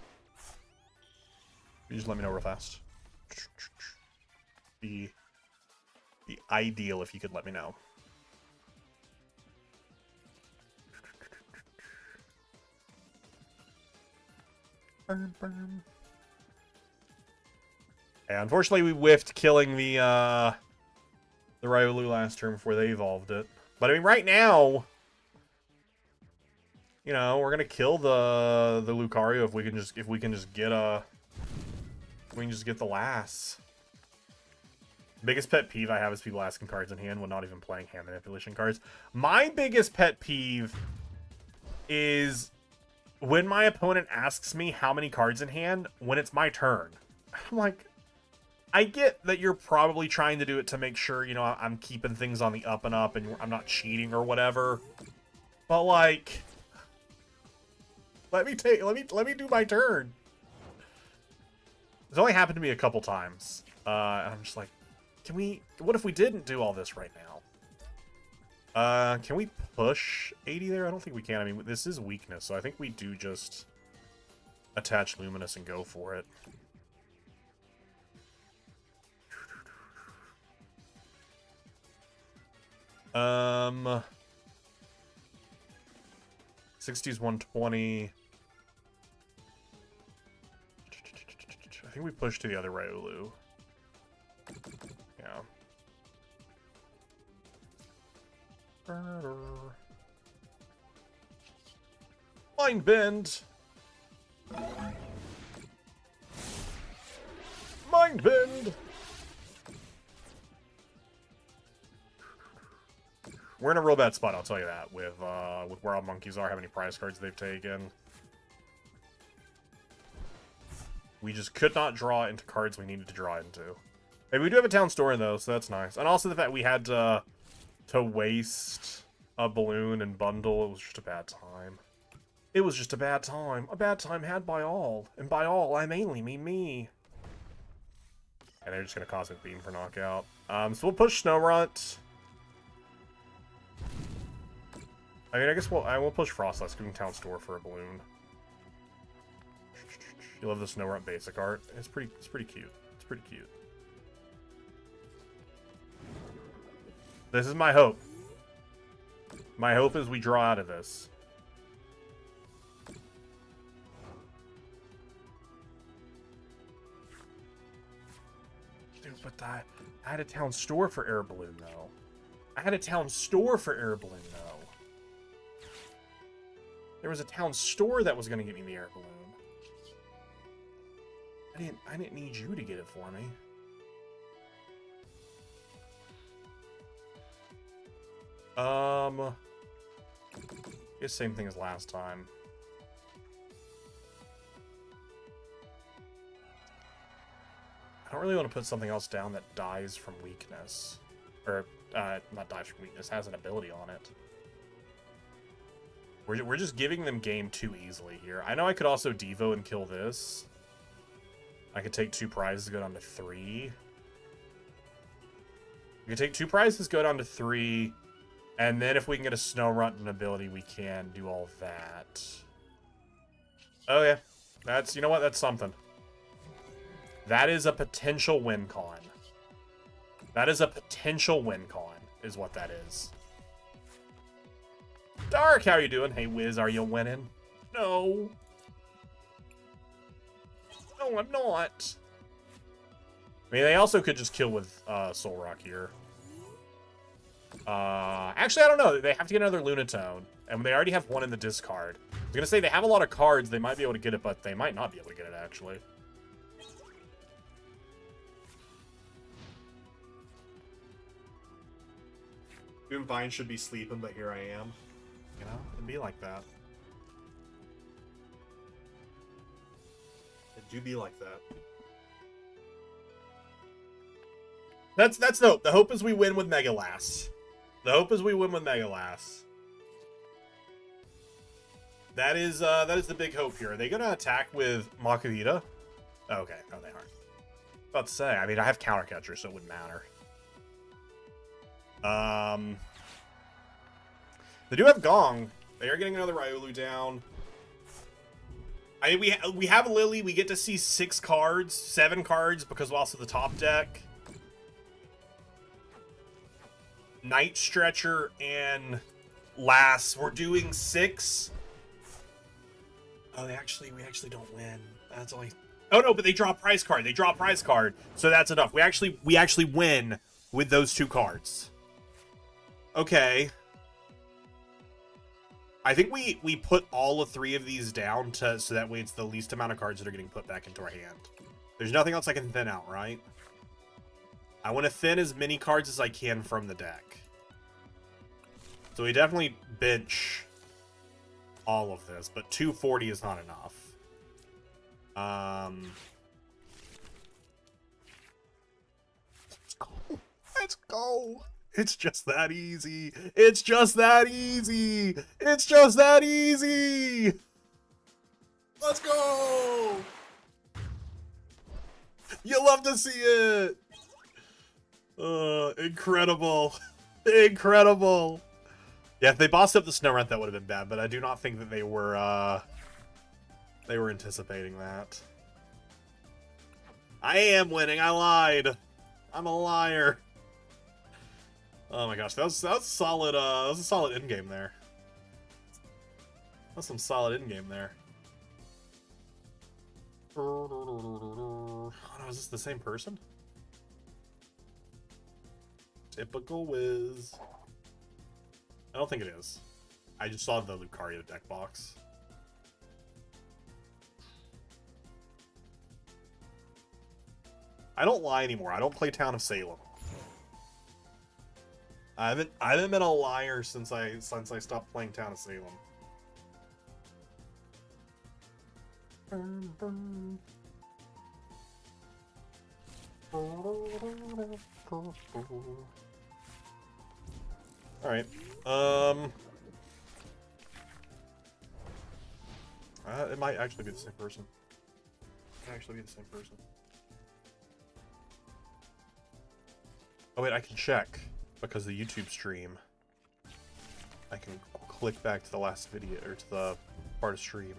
You just let me know real fast. Be ideal if you could let me know. Yeah, unfortunately, we whiffed killing the Riolu last turn before they evolved it. But I mean, right now, you know, we're gonna kill the Lucario if we can just get the Lass. Biggest pet peeve I have is people asking cards in hand when not even playing hand manipulation cards. My biggest pet peeve is when my opponent asks me how many cards in hand when it's my turn. I'm like, I get that you're probably trying to do it to make sure, you know, I'm keeping things on the up and up and I'm not cheating or whatever. But like, let me do my turn. It's only happened to me a couple times. And I'm just like, what if we didn't do all this right now? Can we push 80 there? I don't think we can. I mean, this is weakness, so I think we do just attach Luminous and go for it. Um, 60's 120. I think we push to the other Riolu. Yeah. Mind Bend. Mind Bend. We're in a real bad spot, I'll tell you that, with where our Munkis are, how many prize cards they've taken. We just could not draw into cards we needed to draw into. And we do have a town store, though, so that's nice. And also the fact we had to waste a balloon and bundle, it was just a bad time. It was just a bad time. A bad time had by all. And by all, I mainly mean me. And they're just going to Cosmic Beam for knockout. So we'll push Snowrunt. I mean, I guess I will push Froslass, giving Town Store for a balloon. You love the Snowrunt basic art. It's pretty cute. It's pretty cute. This is my hope. My hope is we draw out of this. Dude, but I had a Town Store for Air Balloon, though. I had a Town Store for Air Balloon, though. There was a Town Store that was going to get me the Air Balloon. I didn't need you to get it for me. I guess same thing as last time. I don't really want to put something else down that dies from weakness. Or, not dies from weakness, has an ability on it. We're just giving them game too easily here. I know I could also Devo and kill this. I could take 2 prizes, go down to 3. We could take 2 prizes, go down to 3. And then if we can get a Snowrunt and ability, we can do all that. Oh, yeah. That's, you know what? That's something. That is a potential win con. That is a potential win con, is what that is. Dark, how you doing? Hey, Wiz, are you winning? No. No, I'm not. I mean, they also could just kill with Soul Rock here. Actually, I don't know. They have to get another Lunatone. And they already have one in the discard. I was going to say, they have a lot of cards. They might be able to get it, but they might not be able to get it, actually. Doomvine should be sleeping, but here I am. You know, it'd be like that. It do be like that. That's the hope. The hope is we win with Megalass. The hope is we win with Megalass. That is the big hope here. Are they gonna attack with Makavita? Oh, okay, no, they aren't. About to say, I mean, I have counter catcher, so it wouldn't matter. They do have Gong. They are getting another Riolu down. I mean, we have Lily. We get to see 6 cards, 7 cards, because we're also the top deck. Night Stretcher and Lass. We're doing 6. Oh, we actually don't win. That's only. Oh no, but they draw a prize card. They draw a prize card, so that's enough. We actually win with those 2 cards. Okay. I think we put all of 3 of these down so that way it's the least amount of cards that are getting put back into our hand. There's nothing else I can thin out, right? I want to thin as many cards as I can from the deck. So we definitely bench all of this, but 240 is not enough. Let's go. Let's go. It's just that easy. It's just that easy. It's just that easy. Let's go. You love to see it. Incredible. Incredible. Yeah, if they bossed up the Snowrunt, that would have been bad, but I do not think that they were anticipating that. I am winning. I lied. I'm a liar. Oh my gosh, that was solid. That was a solid end game there. That's some solid end game there. Oh no, is this the same person? Typical Wiz. I don't think it is. I just saw the Lucario deck box. I don't lie anymore. I don't play Town of Salem. I haven't been a liar since I stopped playing Town of Salem. All right. It might actually be the same person. It might actually be the same person. Oh wait, I can check because the YouTube stream. I can click back to the last video or to the part of stream.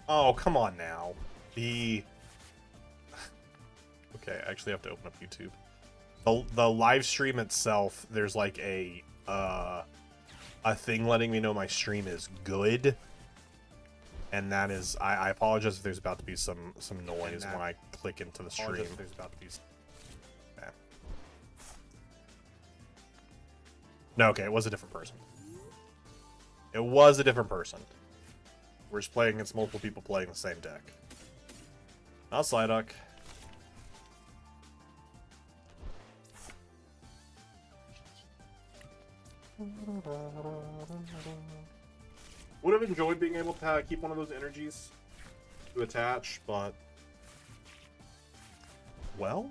Oh, come on now. Okay, I actually have to open up YouTube. The live stream itself, there's like a thing letting me know my stream is good. And that is, I apologize if there's about to be some noise when I click into the stream. There's about to be some... Okay. No, okay, it was a different person. It was a different person. We're just playing against multiple people playing the same deck. Not Psyduck. Would have enjoyed being able to keep one of those energies to attach, but... Well?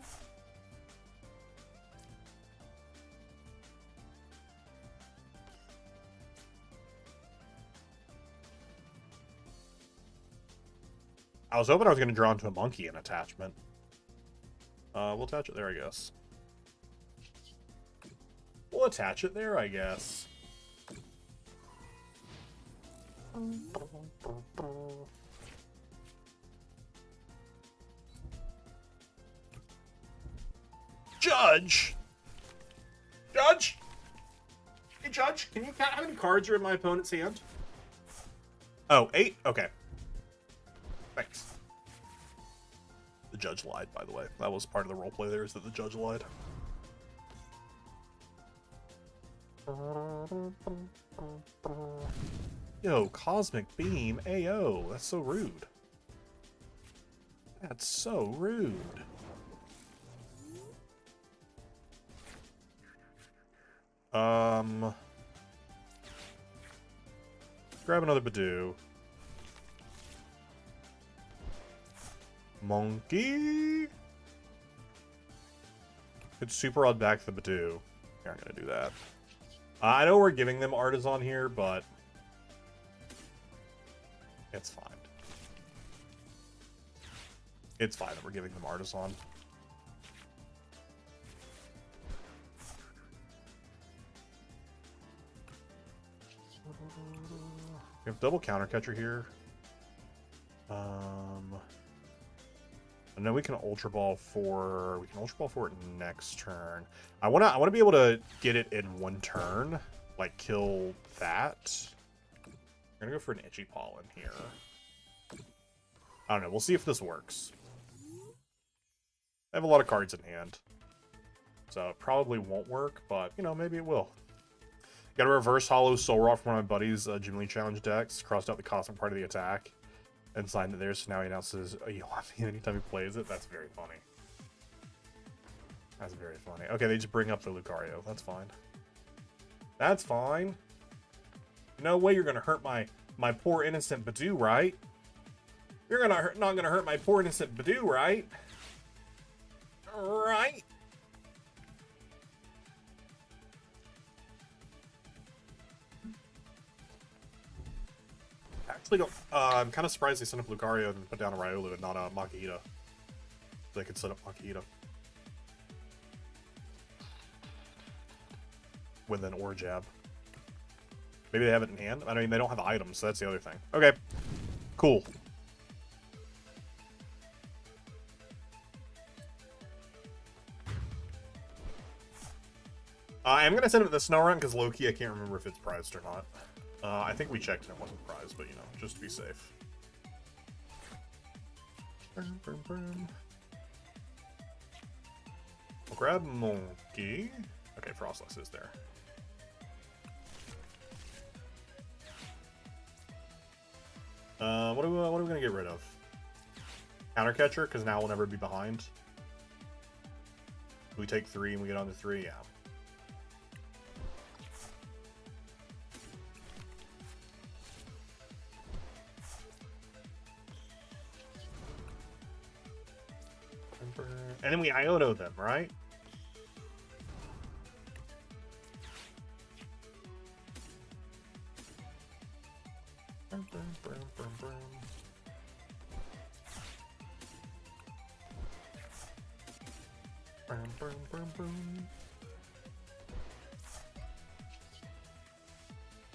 I was hoping I was going to draw into a monkey in attachment. We'll attach it there, I guess. We'll attach it there, I guess. Judge! Judge! Hey, Judge, can you count how many cards are in my opponent's hand? Oh, 8? Okay. Thanks. The judge lied, by the way. That was part of the roleplay there, is that the judge lied. Yo, Cosmic Beam, AO. That's so rude. That's so rude. Grab another Budew. Monkey. Could super odd back the Budew. You're not gonna do that. I know we're giving them Artisan here, but it's fine. It's fine that we're giving them Artisan. We have double counter catcher here. And then we can Ultra Ball for it next turn. I wanna be able to get it in one turn, like kill that. I'm gonna go for an Itchy Pollen here. I don't know. We'll see if this works. I have a lot of cards in hand, so it probably won't work, but you know, maybe it will. Got a reverse hollow Soul Rock from one of my buddies' Gym League Challenge decks. Crossed out the cosmic part of the attack. And signed it there, so now he announces, oh, you want me anytime he plays it? That's very funny. That's very funny. Okay, they just bring up the Lucario. That's fine. That's fine. No way you're gonna hurt my poor innocent Budew, right? You're not gonna hurt my poor innocent Budew, right? Right? Actually, I'm kind of surprised they sent up Lucario and put down a Riolu and not a Makihita. They could set up Makihita. With an Ore Jab. Maybe they have it in hand? I mean, they don't have the items, so that's the other thing. Okay. Cool. I am going to send it to the Snow Run because low-key I can't remember if it's prized or not. I think we checked and it wasn't prized, but you know, just to be safe. We'll grab Monkey. Okay, Froslass is there. What are we gonna get rid of? Counter catcher, because now we'll never be behind. We take 3 and we get on to 3, yeah. And then we Iono them, right?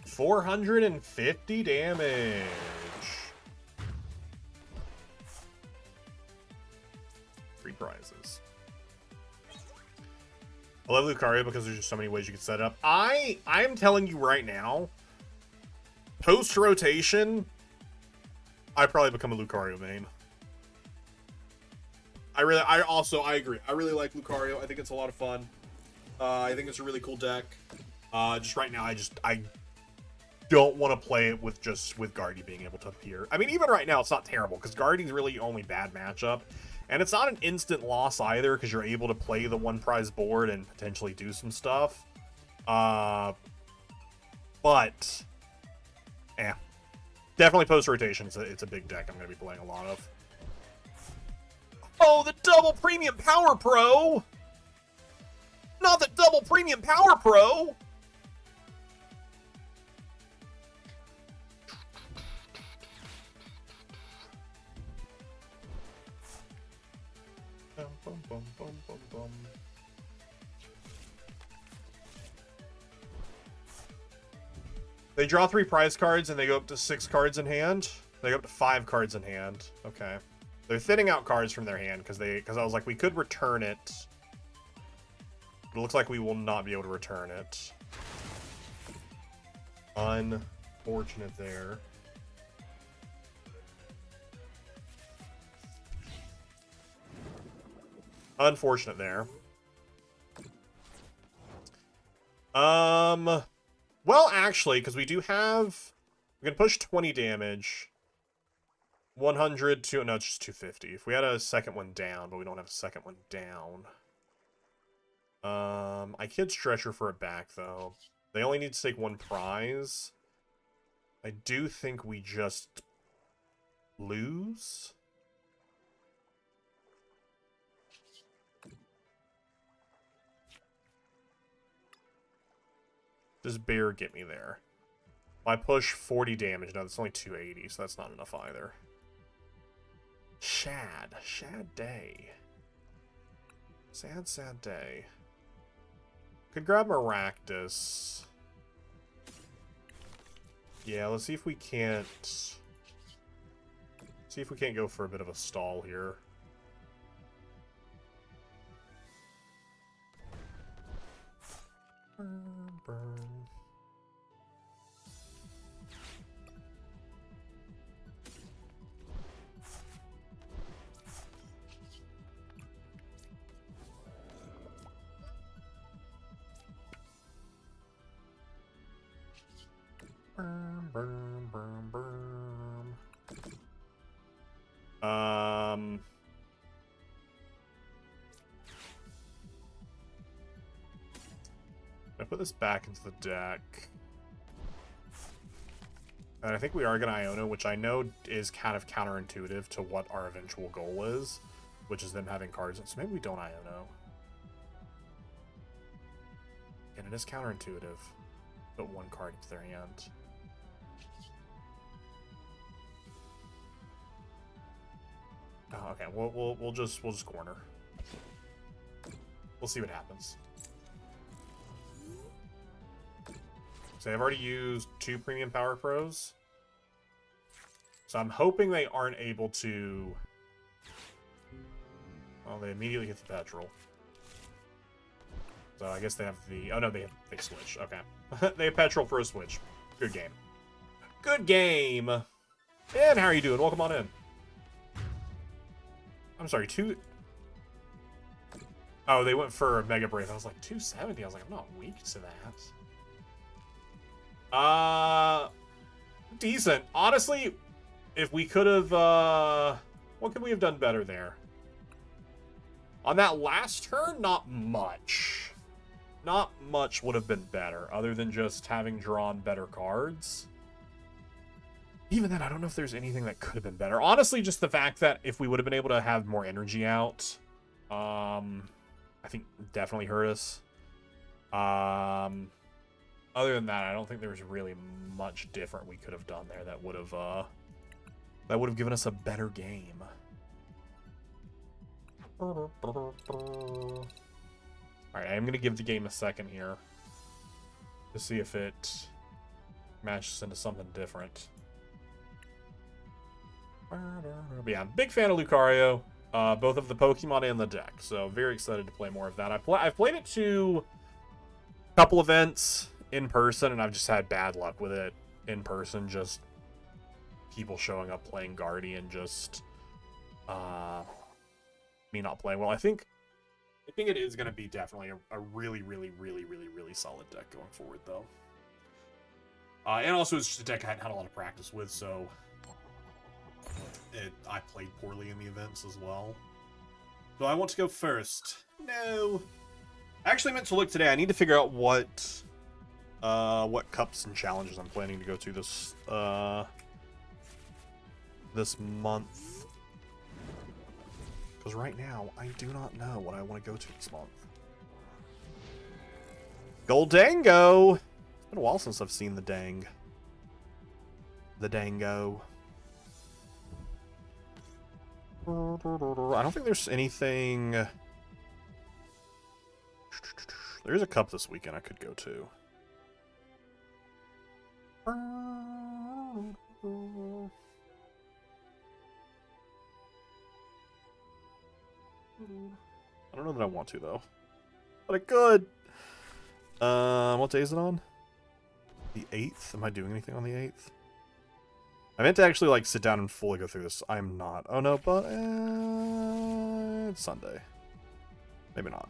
$450 damage. Three prizes. I love Lucario because there's just so many ways you can set it up. I am telling you right now, post rotation, I probably become a Lucario main. I agree. I really like Lucario. I think it's a lot of fun. I think it's a really cool deck. Just right now, I don't want to play it with Guardy being able to appear. I mean, even right now, it's not terrible because Guardy's really only bad matchup. And it's not an instant loss either because you're able to play the one prize board and potentially do some stuff. But, yeah. Definitely post-rotation. It's a big deck I'm going to be playing a lot of. Oh, the double premium Power Pro! Not the double premium Power Pro! They draw 3 prize cards and they go up to 6 cards in hand. They go up to 5 cards in hand. Okay. They're thinning out cards from their hand because I was like, we could return it. It looks like we will not be able to return it. Unfortunate there. Unfortunate there. Well, actually, because we do have... We can push 20 damage. 100 to... No, it's just 250. If we had a second one down, but we don't have a second one down. I could stretcher for it back, though. They only need to take 1 prize. I do think we just... lose? Does Bear get me there? I push 40 damage. No, that's only 280, so that's not enough either. Shad. Shad day. Sad, sad day. Could grab Maractus. Yeah, let's see if we can't... See if we can't go for a bit of a stall here. Burn. Burn, burn, burn, burn. I put this back into the deck. And I think we are going to Iono, which I know is kind of counterintuitive to what our eventual goal is, which is them having cards. So maybe we don't Iono. And it is counterintuitive. Put 1 card into their hand. Oh, okay. We'll just corner. We'll see what happens. So I've already used 2 premium Power Pros. So I'm hoping they aren't able to... Oh, they immediately hit the petrol. So I guess they have the... Oh, no, they switch. Okay. They have petrol for a switch. Good game. Good game! And how are you doing? Welcome on in. I'm sorry, 2... Oh, they went for Mega Brave. I was like, 270? I was like, I'm not weak to that. Decent. Honestly, if we could have, What could we have done better there? On that last turn, not much. Not much would have been better, other than just having drawn better cards. Even then, I don't know if there's anything that could have been better. Honestly, just the fact that if we would have been able to have more energy out, I think definitely hurt us. Other than that, I don't think there was really much different we could have done there that would have given us a better game. Alright, I am going to give the game a second here to see if it matches into something different. But yeah, I'm a big fan of Lucario, both of the Pokemon and the deck, so very excited to play more of that. I've played it to a couple events in person, and I've just had bad luck with it in person. Just people showing up playing Guardian, just me not playing well. I think it is going to be definitely a really, really, really, really, really solid deck going forward, though. And also, it's just a deck I hadn't had a lot of practice with, so I played poorly in the events as well. So I want to go first. No. I actually meant to look today. I need to figure out what cups and challenges I'm planning to go to this month. Because right now, I do not know what I want to go to this month. Goldango! It's been a while since I've seen the Dango. I don't think there's anything... There's a cup this weekend I could go to. I don't know that I want to, though. But I could. What day is it on? The 8th? Am I doing anything on the 8th? I meant to actually, like, sit down and fully go through this. I'm not. Oh, no, but it's Sunday. Maybe not.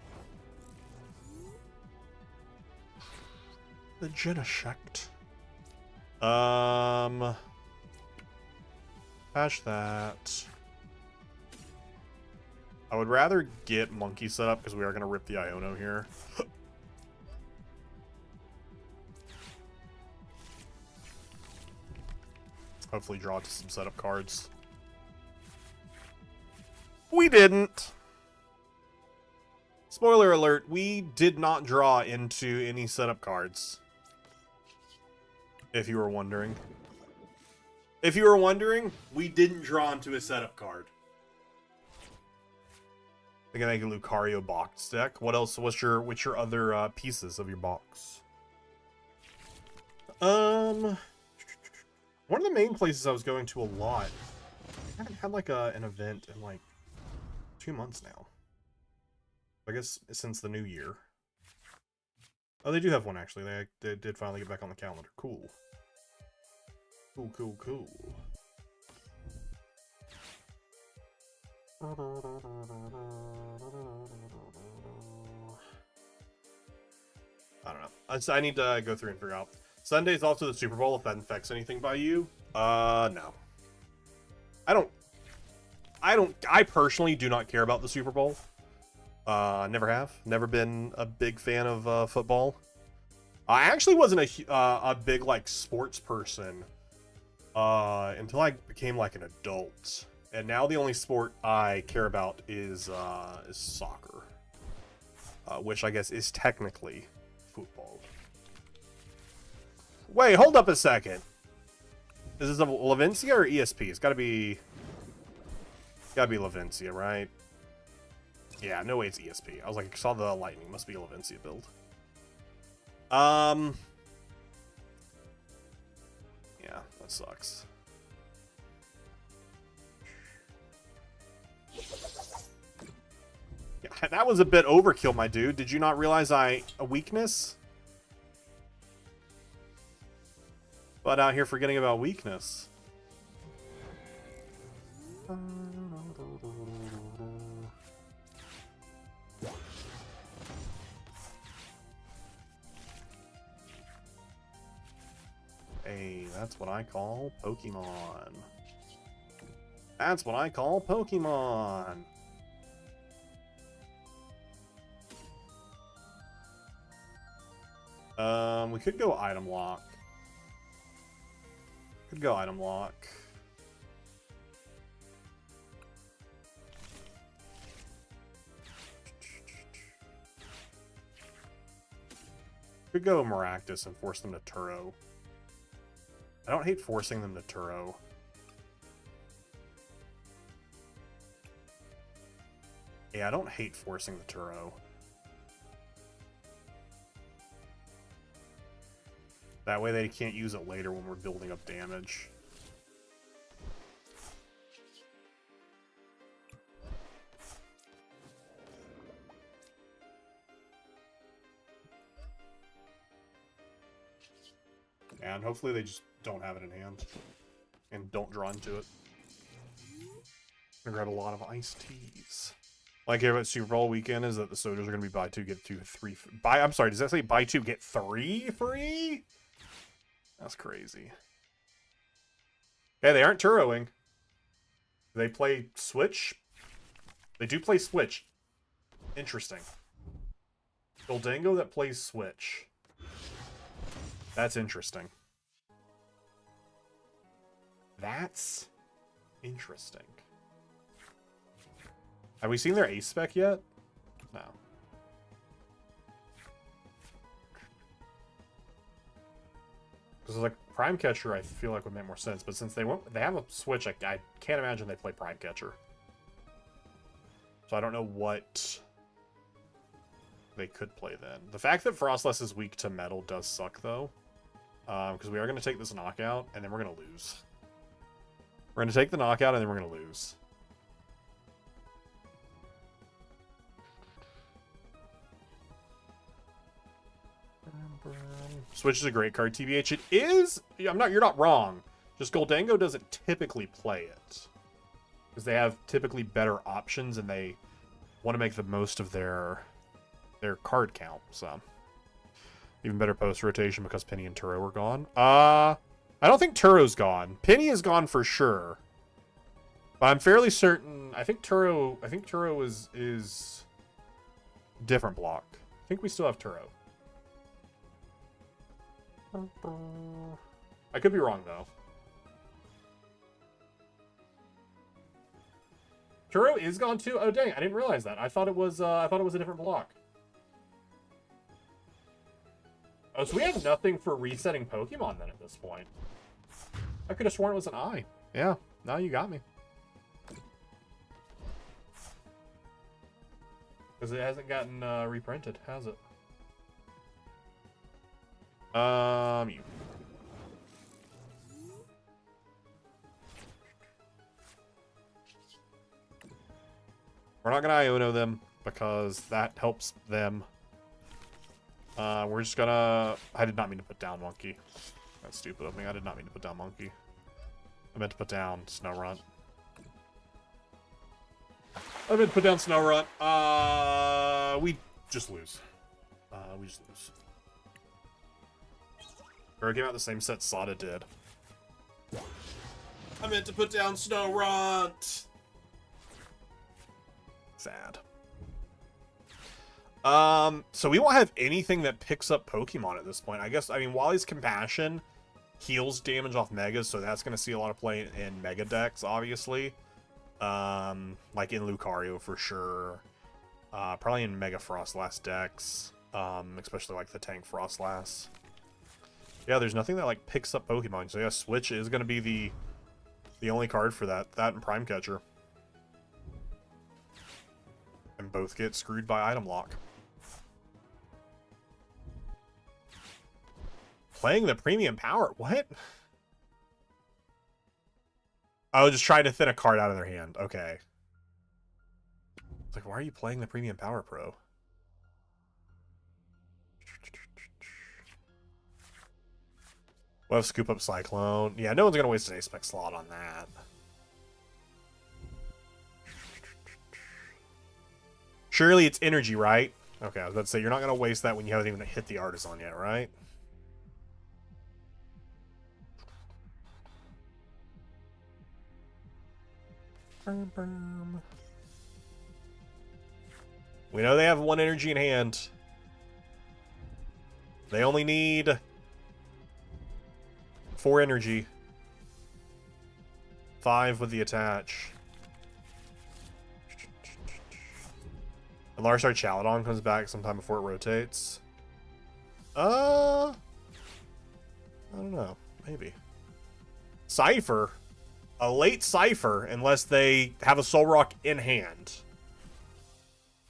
The Genesect. Patch that. I would rather get Munkis set up because we are going to rip the Iono here. Hopefully draw to some setup cards. We didn't. Spoiler alert, we did not draw into any setup cards. If you were wondering. If you were wondering, we didn't draw into a setup card. I think I make a Lucario box deck. What else? What's your other pieces of your box? One of the main places I was going to a lot. I haven't had like an event in like 2 months now. I guess since the new year. Oh, they do have one actually. They did finally get back on the calendar. Cool. Cool. I don't know. I need to go through and figure out. Sunday's also the Super Bowl, if that affects anything by you. No. I personally do not care about the Super Bowl. Never have. Never been a big fan of football. I actually wasn't a big, like, sports person until I became, like, an adult. And now the only sport I care about is soccer. Which I guess is technically football. Wait, hold up a second. Is this a Lavencia or ESP? It's gotta be Lavencia, right? Yeah, no way it's ESP. I was like, I saw the lightning. Must be a Lavencia build. Yeah, that sucks. Yeah, that was a bit overkill, my dude. Did you not realize a weakness? But out here forgetting about weakness. Hey, that's what I call Pokemon. That's what I call Pokemon. We could go item lock. Could go item lock. Could go Maractus and force them to Turo. I don't hate forcing them to Turo. Yeah, I don't hate forcing the Turo. That way they can't use it later when we're building up damage. And hopefully they just don't have it in hand. And don't draw into it. I got a lot of iced teas. Like here at Super Bowl weekend is that the sodas are going to be buy two, get two, three. I'm sorry, does that say buy two, get three free? That's crazy. Yeah, they aren't Turoing. They play Switch. They do play Switch. Interesting. Goldango that plays Switch. That's interesting. That's interesting. Have we seen their ace spec yet? No. Because like Prime Catcher, I feel like would make more sense, but since they have a Switch, I can't imagine they play Prime Catcher. So I don't know what they could play then. The fact that Froslass is weak to metal does suck though, because we are going to take this knockout and then we're going to lose. We're going to take the knockout and then we're going to lose. Switch is a great card, TBH. It is. You're not wrong. Just Goldango doesn't typically play it because they have typically better options and they want to make the most of their card count. So even better post rotation because Penny and Turo were gone. I don't think Turo's gone. Penny is gone for sure, but I'm fairly certain. I think Turo is different block. I think we still have Turo. I could be wrong though. Turo is gone too. Oh dang! I didn't realize that. I thought it was a different block. Oh, so we have nothing for resetting Pokemon then at this point. I could have sworn it was an I. Yeah. Now you got me. Because it hasn't gotten reprinted, has it? You. We're not gonna Iono them because that helps them. We're just gonna. I did not mean to put down Monkey. That's stupid of me. I did not mean to put down Monkey. I meant to put down Snorunt. We just lose. We just lose. Or came out the same set Sada did. I meant to put down Snorunt. Sad. So we won't have anything that picks up Pokemon at this point. I mean, Wally's Compassion heals damage off Megas, so that's going to see a lot of play in Mega decks, obviously. Like in Lucario for sure. Probably in Mega Froslass decks. Especially like the Tank Froslass. Yeah, there's nothing that like picks up Pokemon. So yeah, Switch is going to be the only card for that. That and Prime Catcher. And both get screwed by item lock. Playing the premium power. What? Oh, just trying to thin a card out of their hand. Okay. It's like, why are you playing the premium power pro? We'll have Scoop Up Cyclone. Yeah, no one's going to waste an ace-spec slot on that. Surely it's energy, right? Okay, I was about to say, you're not going to waste that when you haven't even hit the Artisan yet, right? We know they have 1 energy in hand. They only need 4 energy. 5 with the attach. And Larsar Chaladon comes back sometime before it rotates. I don't know. Maybe. Cypher. A late Cypher, unless they have a Soul Rock in hand.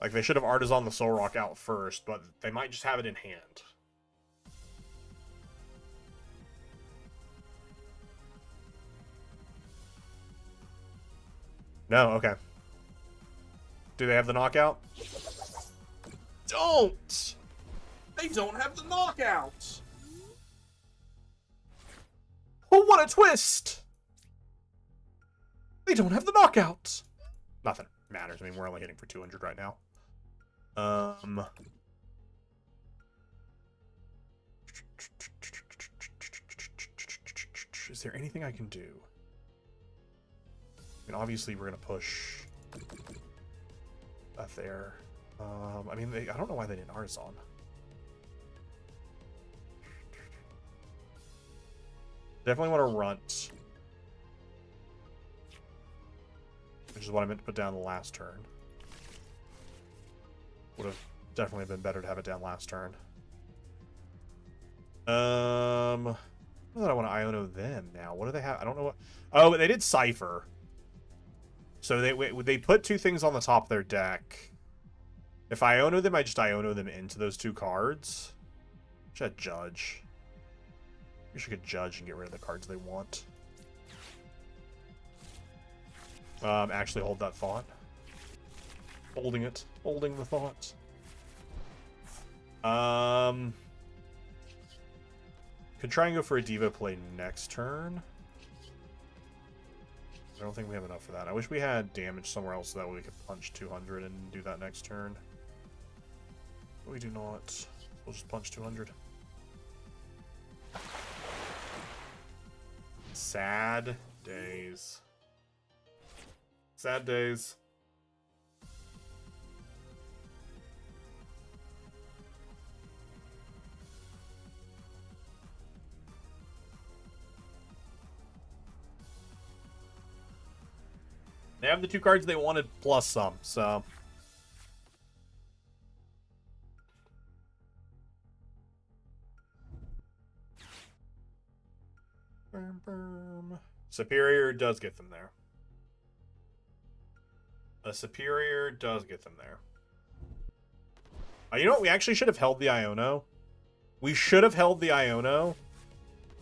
Like, they should have Artisan the Soul Rock out first, but they might just have it in hand. No, okay. Do they have the knockout? Don't! They don't have the knockout! Oh, what a twist! They don't have the knockout! Nothing matters. I mean, we're only hitting for 200 right now. Is there anything I can do? I mean, obviously we're gonna push up there. I mean, I don't know why they didn't Artisan. Definitely want to runt. Which is what I meant to put down the last turn. Would have definitely been better to have it down last turn. I don't know that I want to Iono them now. What do they have? I don't know what... Oh, they did Cypher. So they put 2 things on the top of their deck. If I Iono them, I just Iono them into those 2 cards. Should judge. We should judge and get rid of the cards they want. Actually hold that thought. Holding it. Holding the thought. Could try and go for a Diva play next turn. I don't think we have enough for that. I wish we had damage somewhere else so that way we could punch 200 and do that next turn. But we do not. We'll just punch 200. Sad days. Sad days. They have the 2 cards they wanted plus some, so... Superior does get them there. A Superior does get them there. You know what? We actually should have held the Iono. We should have held the Iono.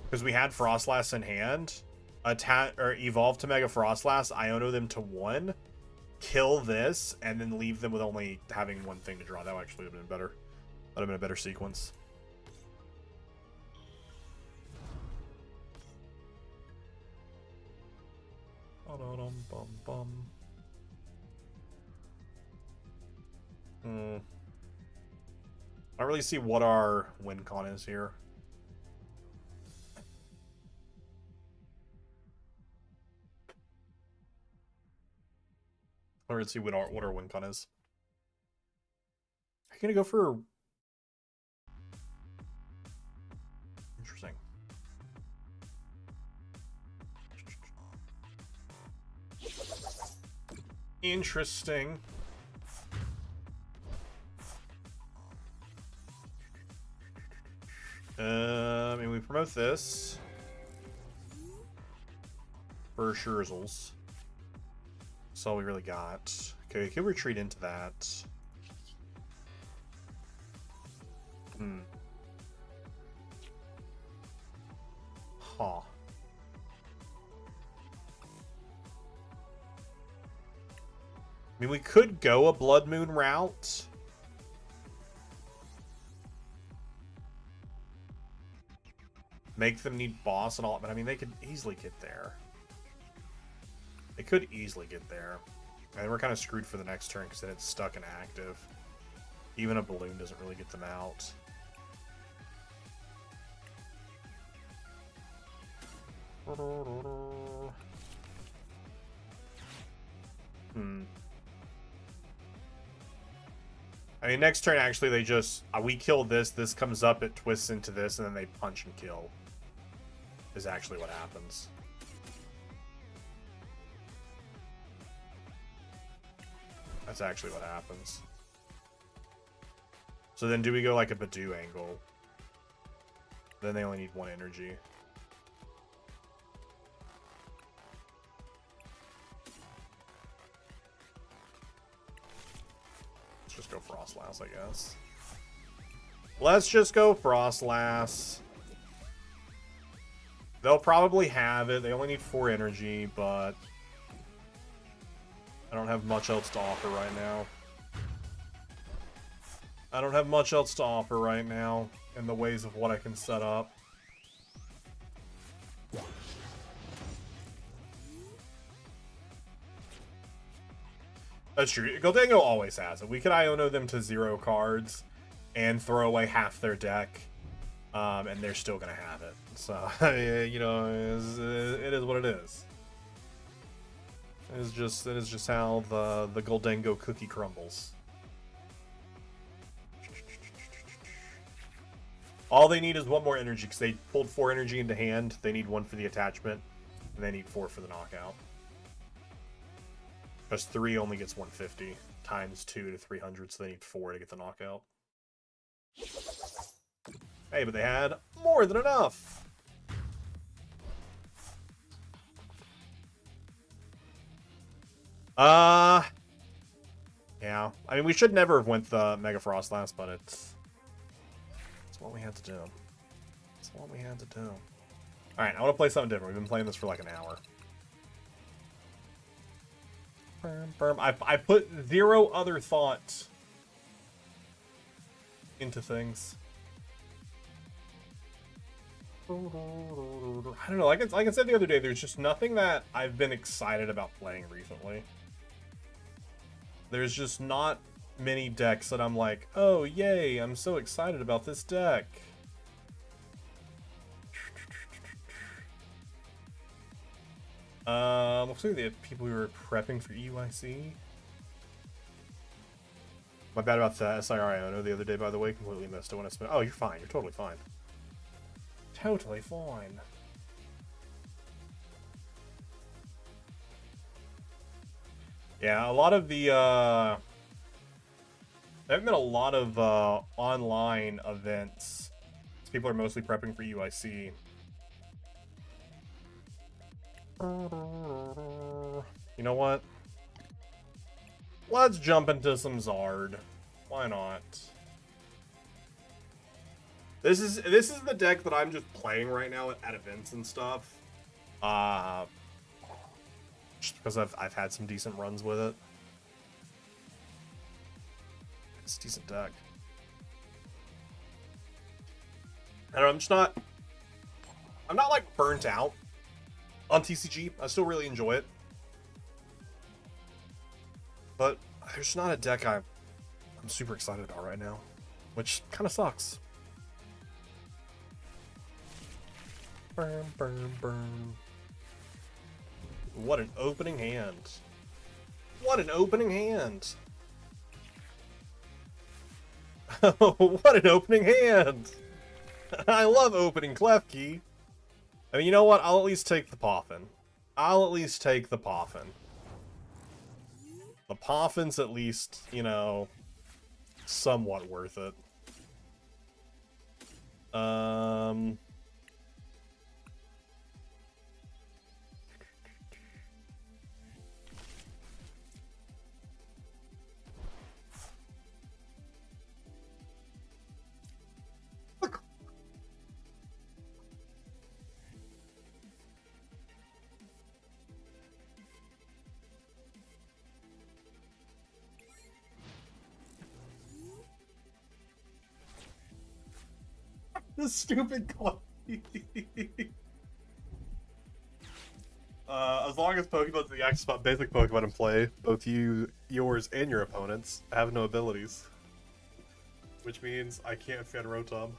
Because we had Froslass in hand. Evolve to Mega Froslass, Iono them to 1. Kill this, and then leave them with only having 1 thing to draw. That would actually have been better. That would have been a better sequence. I don't really see what our win con is here. I don't really see what our win con is. I'm gonna go for... Interesting. Interesting. I mean, we promote this for Schurzels. That's all we really got. Okay, we can retreat into that. Huh. I mean, we could go a Blood Moon route. Make them need boss and all, but I mean, they could easily get there. They could easily get there. And we're kind of screwed for the next turn because then it's stuck and active. Even a balloon doesn't really get them out. I mean, next turn, actually, they just... we kill this, this comes up, it twists into this, and then they punch and kill. Is actually what happens. That's actually what happens. So then do we go like a Budew angle? Then they only need 1 energy. Let's just go Froslass, I guess. Let's just go Froslass. They'll probably have it. They only need 4 energy, but I don't have much else to offer right now. I don't have much else to offer right now in the ways of what I can set up. That's true. Goldango always has it. We could Iono them to 0 cards and throw away half their deck, and they're still going to have it. So, you know, it is what it is. It is just how the Goldango cookie crumbles. All they need is 1 more energy, because they pulled 4 energy into hand. They need 1 for the attachment, and they need 4 for the knockout. Because 3 only gets 150, times 2 to 300, so they need 4 to get the knockout. Hey, but they had more than enough! Yeah. I mean, we should never have went the Mega Froslass, but it's what we had to do. It's what we had to do. Alright, I want to play something different. We've been playing this for like an hour. I put 0 other thought into things. I don't know, like I said the other day, there's just nothing that I've been excited about playing recently. There's just not many decks that I'm like, oh yay, I'm so excited about this deck. Looks like the people who are prepping for EUIC. My bad about the SIR Iono the other day, by the way. Completely missed it when I spent. Oh, you're fine. You're totally fine. Totally fine. Yeah, a lot of the, there have been a lot of, online events. People are mostly prepping for UIC. You know what? Let's jump into some Zard. Why not? This is the deck that I'm just playing right now at events and stuff. Just because I've had some decent runs with it. It's a decent deck. I don't know, I'm not like burnt out on TCG. I still really enjoy it. But there's not a deck I'm super excited about right now, which kind of sucks. Burn, burn, burn. What an opening hand. What an opening hand. What an opening hand. I love opening Klefki. I mean, you know what? I'll at least take the Poffin. I'll at least take the Poffin. The Poffin's at least, you know, somewhat worth it. The stupid club. As long as Pokemon's the active spot basic Pokemon in play, both yours and your opponents have no abilities. Which means I can't fan Rotom.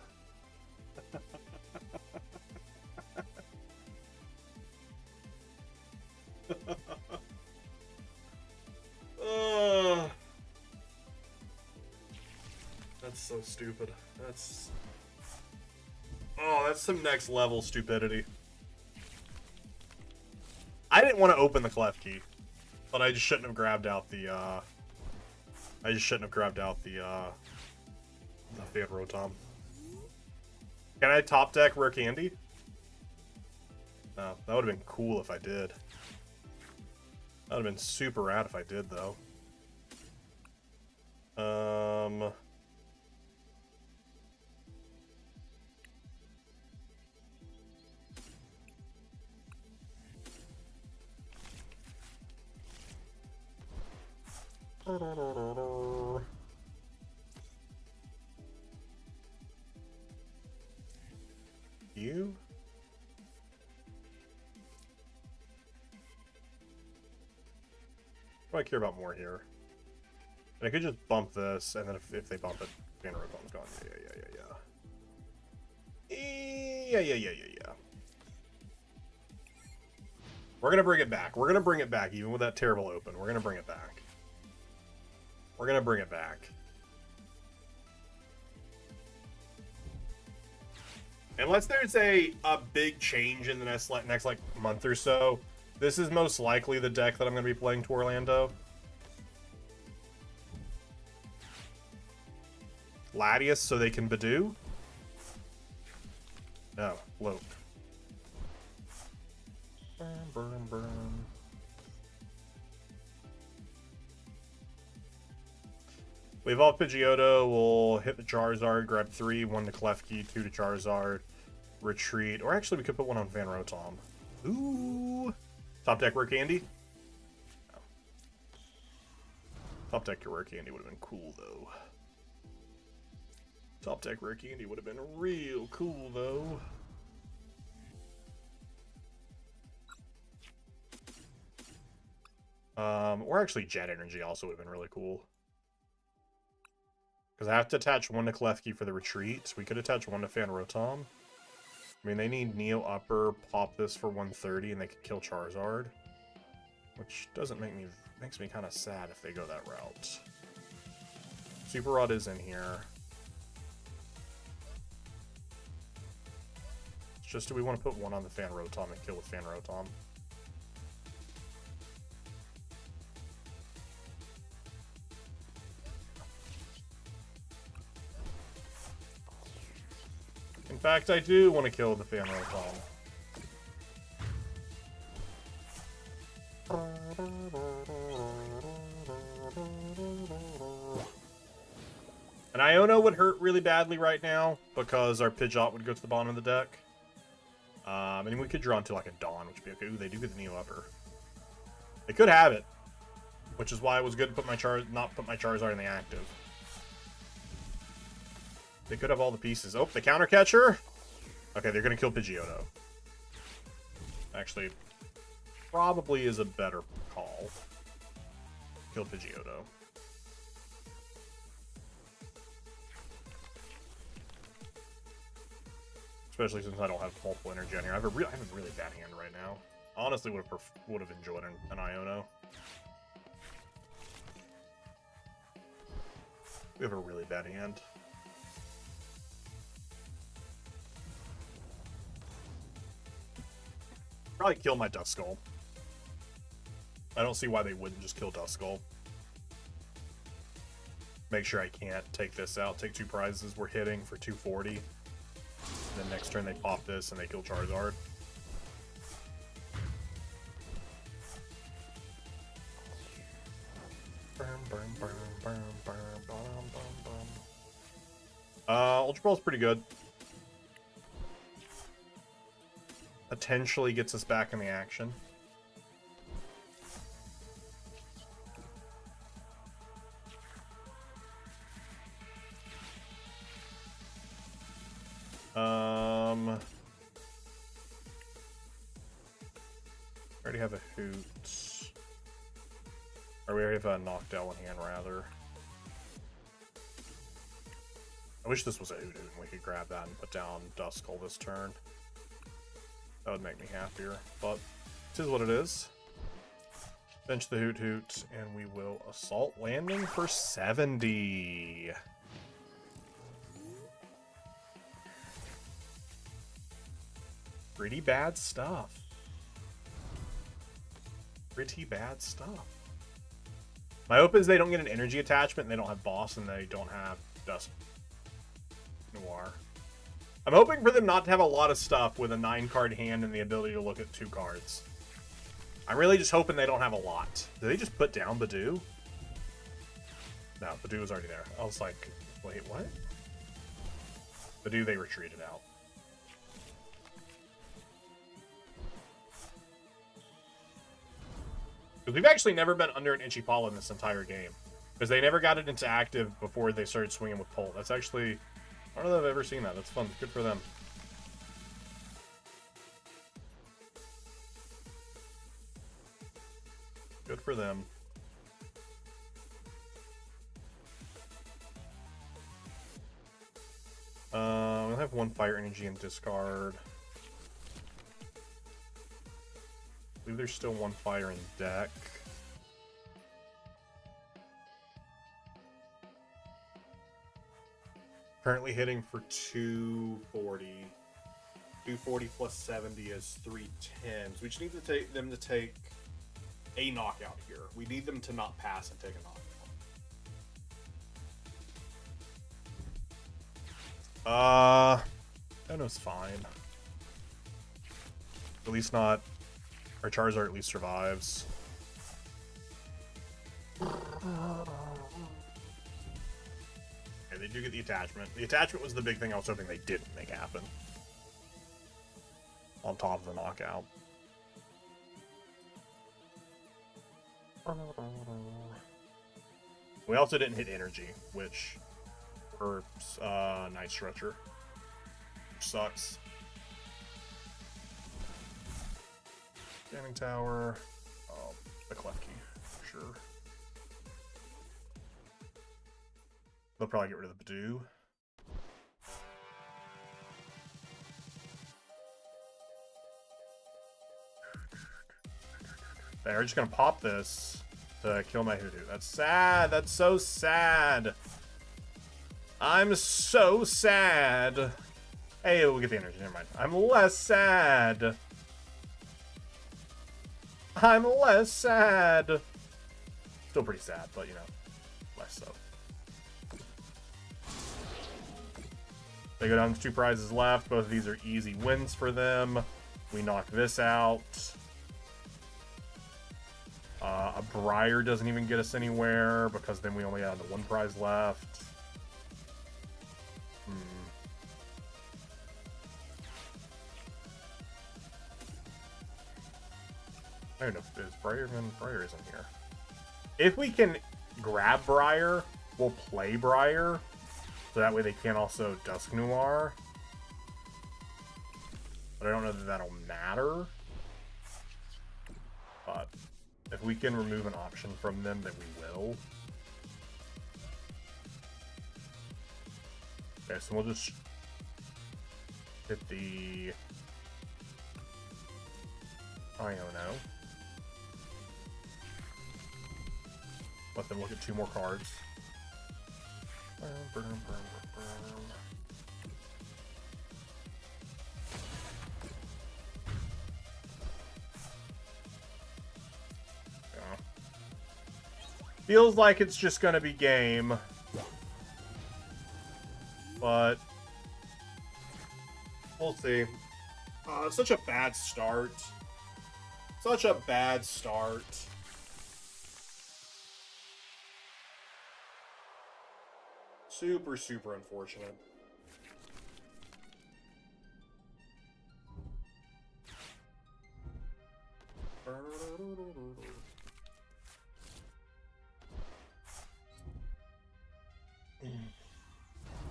That's so stupid. That's... Oh, that's some next level stupidity. I didn't want to open the clef key, but I just shouldn't have grabbed out the, I just shouldn't have grabbed out the Fan Rotom. Can I top deck Rare Candy? No, that would have been cool if I did. That would have been super rad if I did, though. You? What do I care about more here? And I could just bump this, and then if they bump it, Fan Rotom's gone. Yeah. We're gonna bring it back. We're gonna bring it back, even with that terrible open. We're gonna bring it back. We're gonna bring it back. Unless there's a big change in the next like month or so, this is most likely the deck that I'm gonna be playing to Orlando. Latias so they can Budew? No, Lope. Burn. We evolve Pidgeotto, we'll hit the Charizard, grab 3, 1 to Klefki, 2 to Charizard, retreat, or actually we could put 1 on Fan Rotom. Ooh! Top deck Rare Candy? No. Top deck Rare Candy would have been cool, though. Top deck Rare Candy would have been real cool, though. Or actually Jet Energy also would have been really cool. Because I have to attach 1 to Klefki for the retreat. We could attach 1 to Fan Rotom. I mean, they need Neo Upper, pop this for 130, and they could kill Charizard. Which doesn't make me... makes me kind of sad if they go that route. Super Rod is in here. It's just, do we want to put 1 on the Fan Rotom and kill with Fan Rotom? In fact, I do want to kill the Fan Rotom. And Iono would hurt really badly right now, because our Pidgeot would go to the bottom of the deck. And we could draw into like a Dawn, which would be okay. Ooh, they do get the Neo Upper. They could have it, which is why it was good to put my not put my Charizard in the active. They could have all the pieces. Oh, the counter catcher. Okay, they're gonna kill Pidgeotto. Actually, probably is a better call. Kill Pidgeotto. Especially since I don't have multiple energy on here. I have a really bad hand right now. Honestly, would have enjoyed an Iono. We have a really bad hand. Probably kill my Duskull. I don't see why they wouldn't just kill Duskull. Make sure I can't take this out. Take 2 prizes. We're hitting for 240. And then next turn they pop this and they kill Charizard. Ultra Ball's pretty good. Potentially gets us back in the action. I already have a Hoot. Or we already have a Noctowl in hand, rather. I wish this was a Hoot and we could grab that and put down Duskull this turn. That would make me happier, but it is what it is. Bench the Hoot, and we will Assault Landing for 70. Pretty bad stuff. Pretty bad stuff. My hope is they don't get an energy attachment, and they don't have boss, and they don't have Dusk Noir. I'm hoping for them not to have a lot of stuff with a 9-card hand and the ability to look at 2 cards. I'm really just hoping they don't have a lot. Did they just put down Budew? No, Budew was already there. I was like, wait, what? Budew, they retreated out. We've actually never been under an Ichipala in this entire game. Because they never got it into active before they started swinging with Pult. That's actually... I don't know if I've ever seen that. That's fun. Good for them. Good for them. We'll have 1 fire energy and discard. I believe there's still 1 fire in deck. Currently hitting for 240. 240 plus 70 is 310. So we just need to take them to take a knockout here. We need them to not pass and take a knockout. Dono's fine. At least not. Our Charizard at least survives. Okay, they do get the attachment. The attachment was the big thing I was hoping they didn't make happen. On top of the knockout. We also didn't hit energy, which hurts Night Stretcher. Sucks. Scanning Tower. Oh, the Clef Key, for sure. They'll probably get rid of the Budew. They're just gonna pop this to kill my Hoodoo. That's sad. That's so sad. I'm so sad. Hey, we'll get the energy. Never mind. I'm less sad. I'm less sad. Still pretty sad, but you know, less so. They go down to 2 prizes left. Both of these are easy wins for them. We knock this out. A Briar doesn't even get us anywhere because then we only have the 1 prize left. I don't know if it's Briar. Briar isn't here. If we can grab Briar, we'll play Briar. So that way they can't also Dusk Noir. But I don't know that that'll matter. But if we can remove an option from them, then we will. Okay, so we'll just hit the... I don't know. Let them look at 2 more cards. Feels like it's just gonna be game. But we'll see. Such a bad start. Such a bad start. Super, super unfortunate.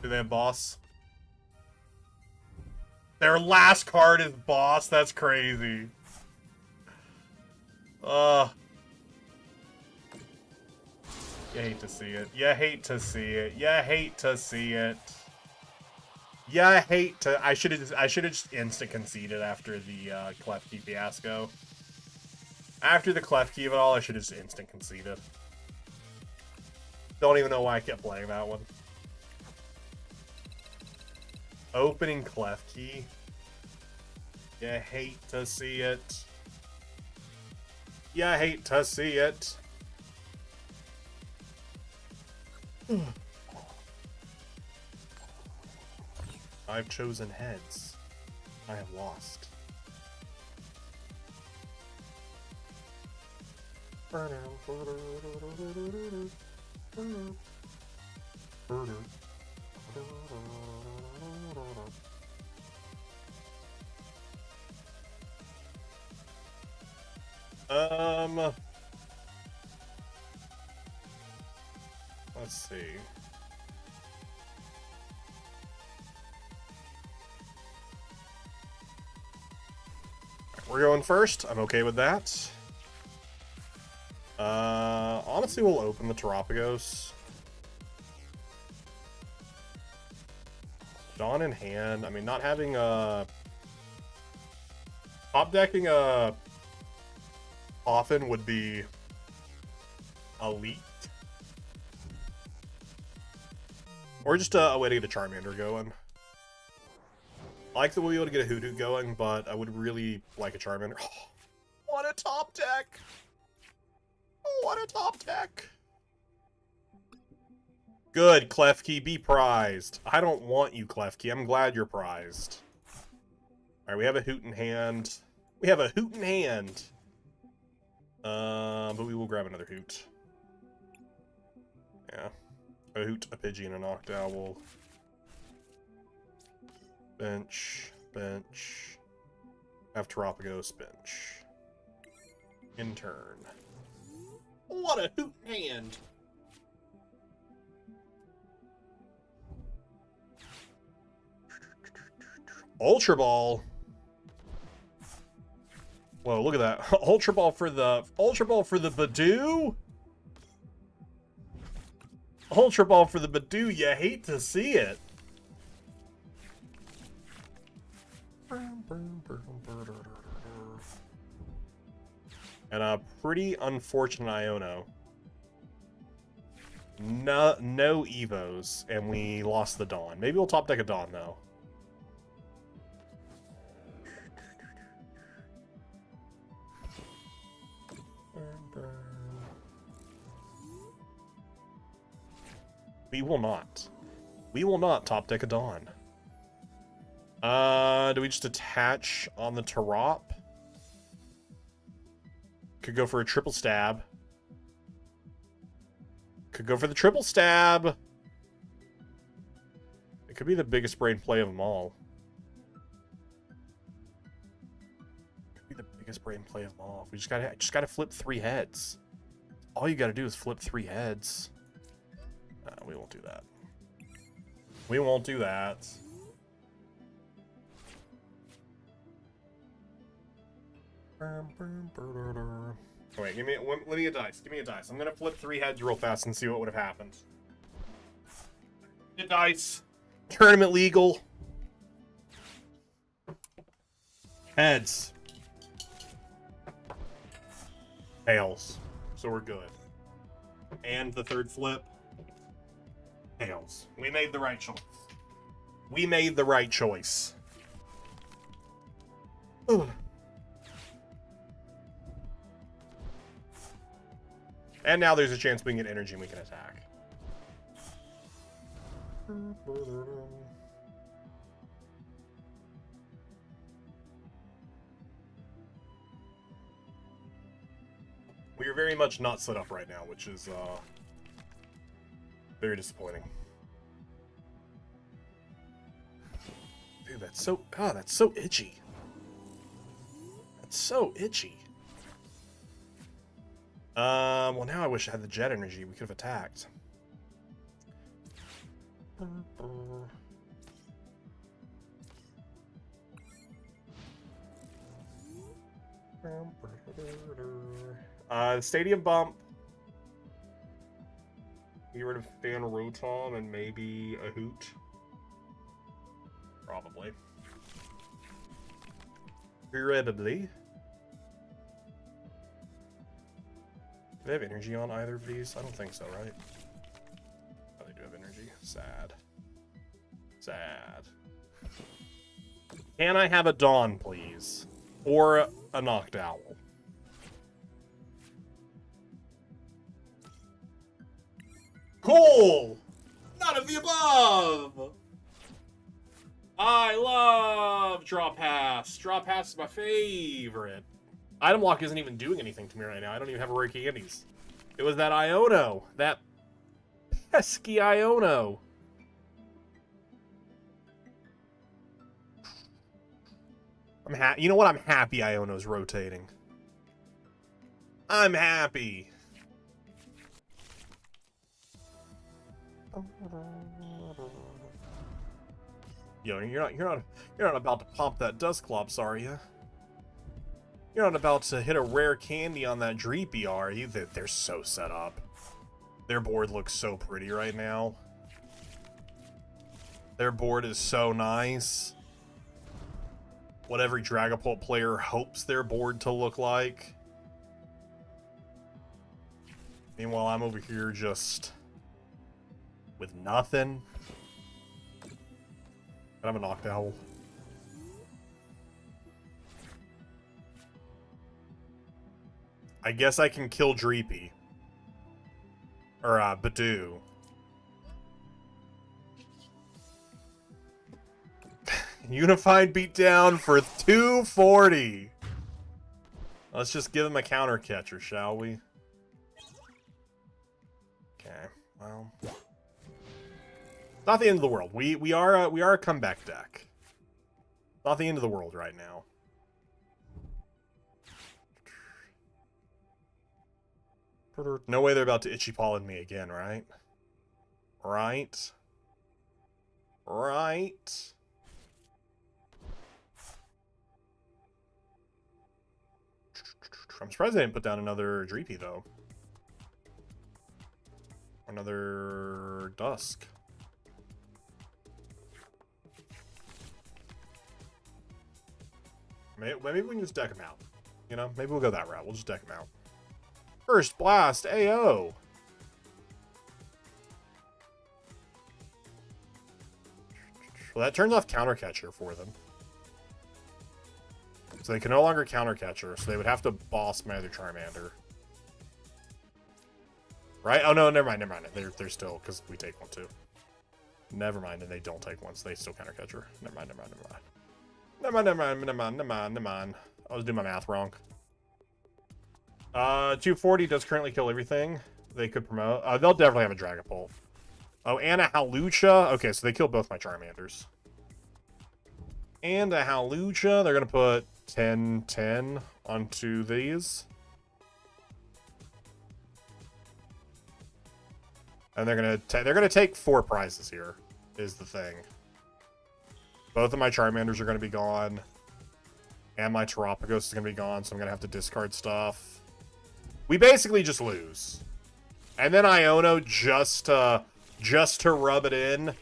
Do they have boss? Their last card is boss? That's crazy. You hate to see it. You hate to see it. You hate to see it. You hate to... I should have just instant conceded after the Clef Key fiasco. After the Clef Key of it all, I should have just instant conceded. Don't even know why I kept playing that one. Opening Clef Key. You hate to see it. You hate to see it. I've chosen heads. I have lost. Let's see. We're going first. I'm okay with that. Honestly, we'll open the Terapagos. Dawn in hand. I mean, not having a... Top decking a... Often would be... elite. Or just a way to get a Charmander going. I like that we'll be able to get a Hoodoo going, but I would really like a Charmander. Oh, what a top deck! What a top deck! Good, Klefki, be prized. I don't want you, Klefki. I'm glad you're prized. Alright, we have a Hoot in hand. We have a Hoot in hand. But we will grab another Hoot. Yeah. A Hoot, a Pidgey, and a Noctowl. Bench. Bench. Have Terapagos, bench. In turn. What a Hoot hand! Ultra Ball. Whoa, look at that. Ultra Ball for the Budew? Ultra Ball for the Budew, you hate to see it. And a pretty unfortunate Iono. No Evos, and we lost the Dawn. Maybe we'll top deck a Dawn, though. We will not. We will not top deck a Dawn. Do we just attach on the Tarop? Could go for a triple stab. Could go for the triple stab. It could be the biggest brain play of them all. Could be the biggest brain play of them all. We just gotta flip 3 heads. All you gotta do is flip 3 heads. We won't do that. We won't do that. Wait, let me a dice. Give me a dice. I'm gonna flip 3 heads real fast and see what would have happened. The dice. Tournament legal. Heads. Tails. So we're good. And the third flip. Tails. We made the right choice. We made the right choice. Ugh. And now there's a chance we can get energy and we can attack. We are very much not set up right now, which is very disappointing. Dude, that's so itchy. That's so itchy. Well, now I wish I had the jet energy. We could have attacked. Stadium Bump. Get rid of Fan Rotom and maybe a Hoot. Probably. Probably. Do they have energy on either of these? I don't think so, right? Oh, they do have energy. Sad. Sad. Can I have a Dawn, please? Or a Knocked Owl? Cool! None of the above! I love Draw Pass. Draw Pass is my favorite. Item Lock isn't even doing anything to me right now. I don't even have rare candies. It was that Iono. That pesky Iono. You know what? I'm happy Iono's rotating. I'm happy. Yo, you're not about to pop that Dusclops, are you? You're not about to hit a rare candy on that Dreepy, are you? They're so set up. Their board looks so pretty right now. Their board is so nice. What every Dragapult player hopes their board to look like. Meanwhile, I'm over here just with nothing. And I'm a Knocked Owl. I guess I can kill Dreepy. Or, Budew. Unified beatdown for 240. Let's just give him a counter catcher, shall we? Okay, well. Not the end of the world. We are a comeback deck. Not the end of the world right now. No way they're about to itchy pollen me again, right? Right? Right? I'm surprised they didn't put down another Dreepy, though. Another Dusk. Maybe we can just deck them out. You know, maybe we'll go that route. We'll just deck them out. First Blast, AO. Well, that turns off Counter Catcher for them. So they can no longer Counter Catcher, so they would have to boss my other Charmander. Right? Oh, no, never mind. They're still, because we take one, too. Never mind, and they don't take one, so they still Counter Catcher. Never mind. I was doing my math wrong. 240 does currently kill everything. They could promote. They'll definitely have a Dragapult. Oh, and a Hawlucha. Okay, so they killed both my Charmanders. And a Hawlucha. They're going to put 10-10 onto these. And they're gonna take 4 prizes here, is the thing. Both of my Charmanders are gonna be gone. And my Terapagos is gonna be gone, so I'm gonna have to discard stuff. We basically just lose. And then Iono just to rub it in.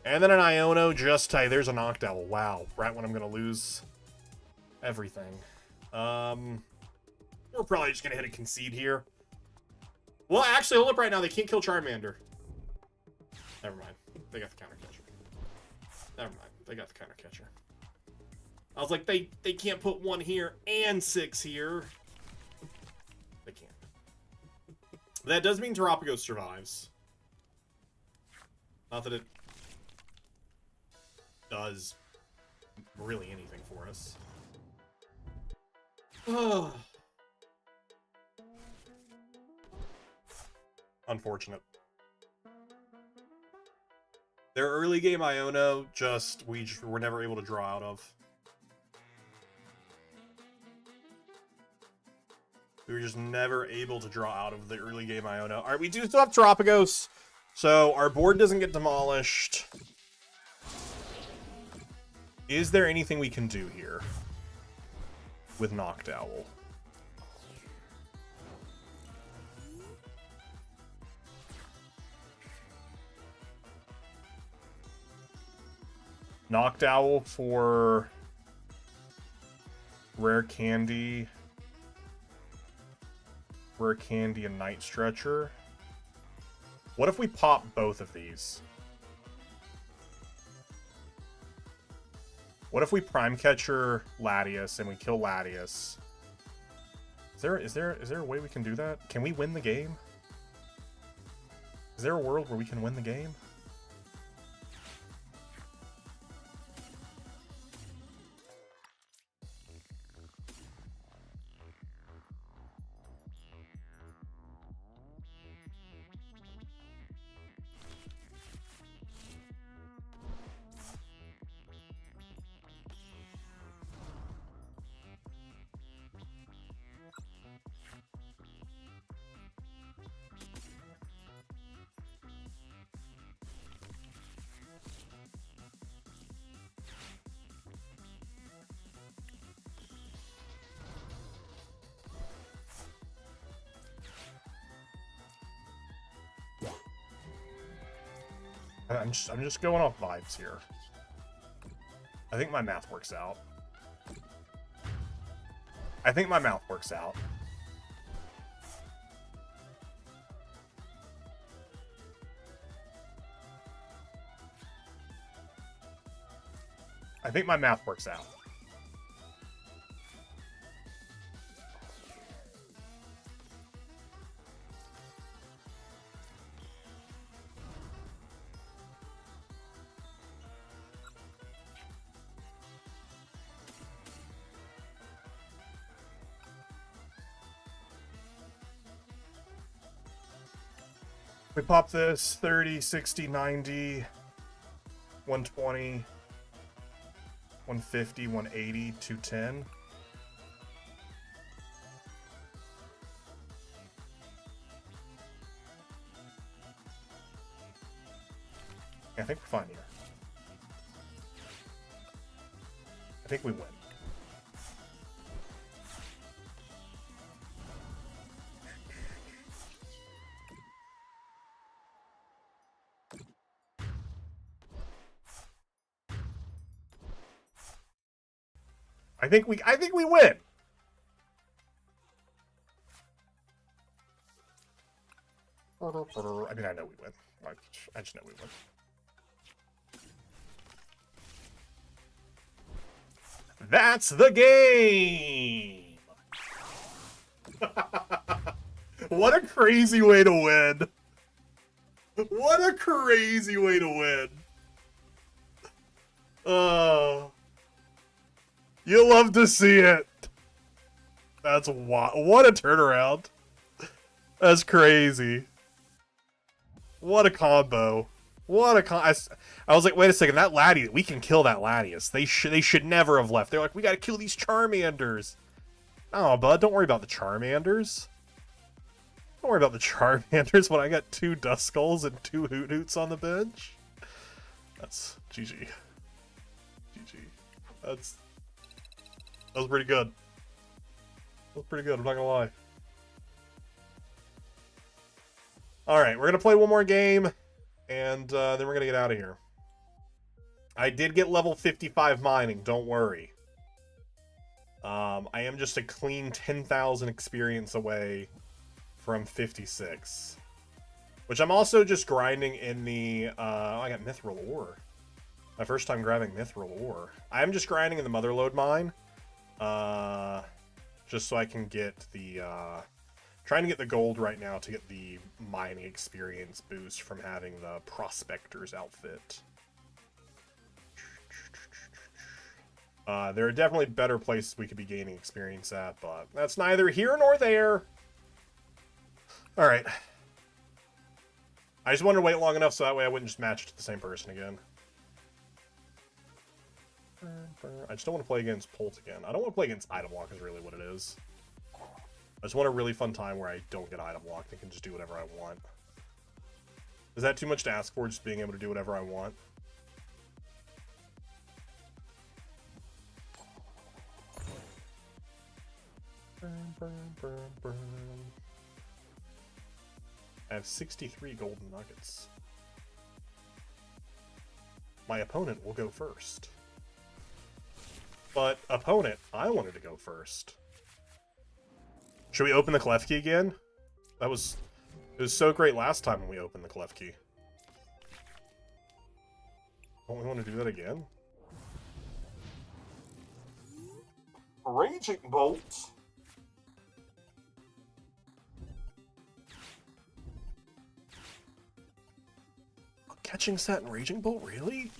And then an Iono just to, there's a Knocked Owl. Wow, right when I'm gonna lose everything. We're probably just gonna hit a concede here. Well, actually, hold up right now. They can't kill Charmander. Never mind. They got the counter catcher. Never mind. They got the counter catcher. I was like, they can't put 1 here and 6 here. They can't. But that does mean Terapagos survives. Not that it does really anything for us. Unfortunate. Their early game Iono, we were never able to draw out of. We were just never able to draw out of the early game Iono. Alright, we do still have Terapagos, so our board doesn't get demolished. Is there anything we can do here with Knocked Owl? Knocked Owl for Rare Candy and Night Stretcher. What if we pop both of these? What if we Prime Catcher Latias and we kill Latias? Is there a way we can do that? Can we win the game? Is there a world where we can win the game? I'm just going off vibes here. I think my math works out. I think my math works out. I think my math works out. We pop this 30, 60, 90, 120, 150, 180, 210. I think we're fine here. I think we win. I think we win. I mean, I know we win. I just know we win. That's the game. What a crazy way to win. What a crazy way to win. Oh. You love to see it. That's what a turnaround. That's crazy. What a combo. What a I was like, wait a second, that Latias, we can kill that Latias. They should never have left. They're like, we gotta kill these Charmanders. Oh, bud, don't worry about the Charmanders. Don't worry about the Charmanders when I got 2 Duskulls and 2 Hoot-Hoots on the bench. That's GG. GG. That was pretty good. That was pretty good, I'm not gonna lie. Alright, we're gonna play one more game, and then we're gonna get out of here. I did get level 55 mining, don't worry. I am just a clean 10,000 experience away from 56. Which I'm also just grinding in the, I got Mithril Ore. My first time grabbing Mithril Ore. I'm just grinding in the Motherlode mine. Just so I can get the, trying to get the gold right now to get the mining experience boost from having the Prospector's outfit. There are definitely better places we could be gaining experience at, but that's neither here nor there. Alright. I just wanted to wait long enough so that way I wouldn't just match it to the same person again. I just don't want to play against Polt again. I don't want to play against item lock is really what it is. I just want a really fun time where I don't get item locked and can just do whatever I want. Is that too much to ask for, just being able to do whatever I want? I have 63 golden nuggets. My opponent will go first. But, opponent, I wanted to go first. Should we open the Klefki again? It was so great last time when we opened the Klefki. Don't we want to do that again? Raging Bolt. Catching Set and Raging Bolt, really?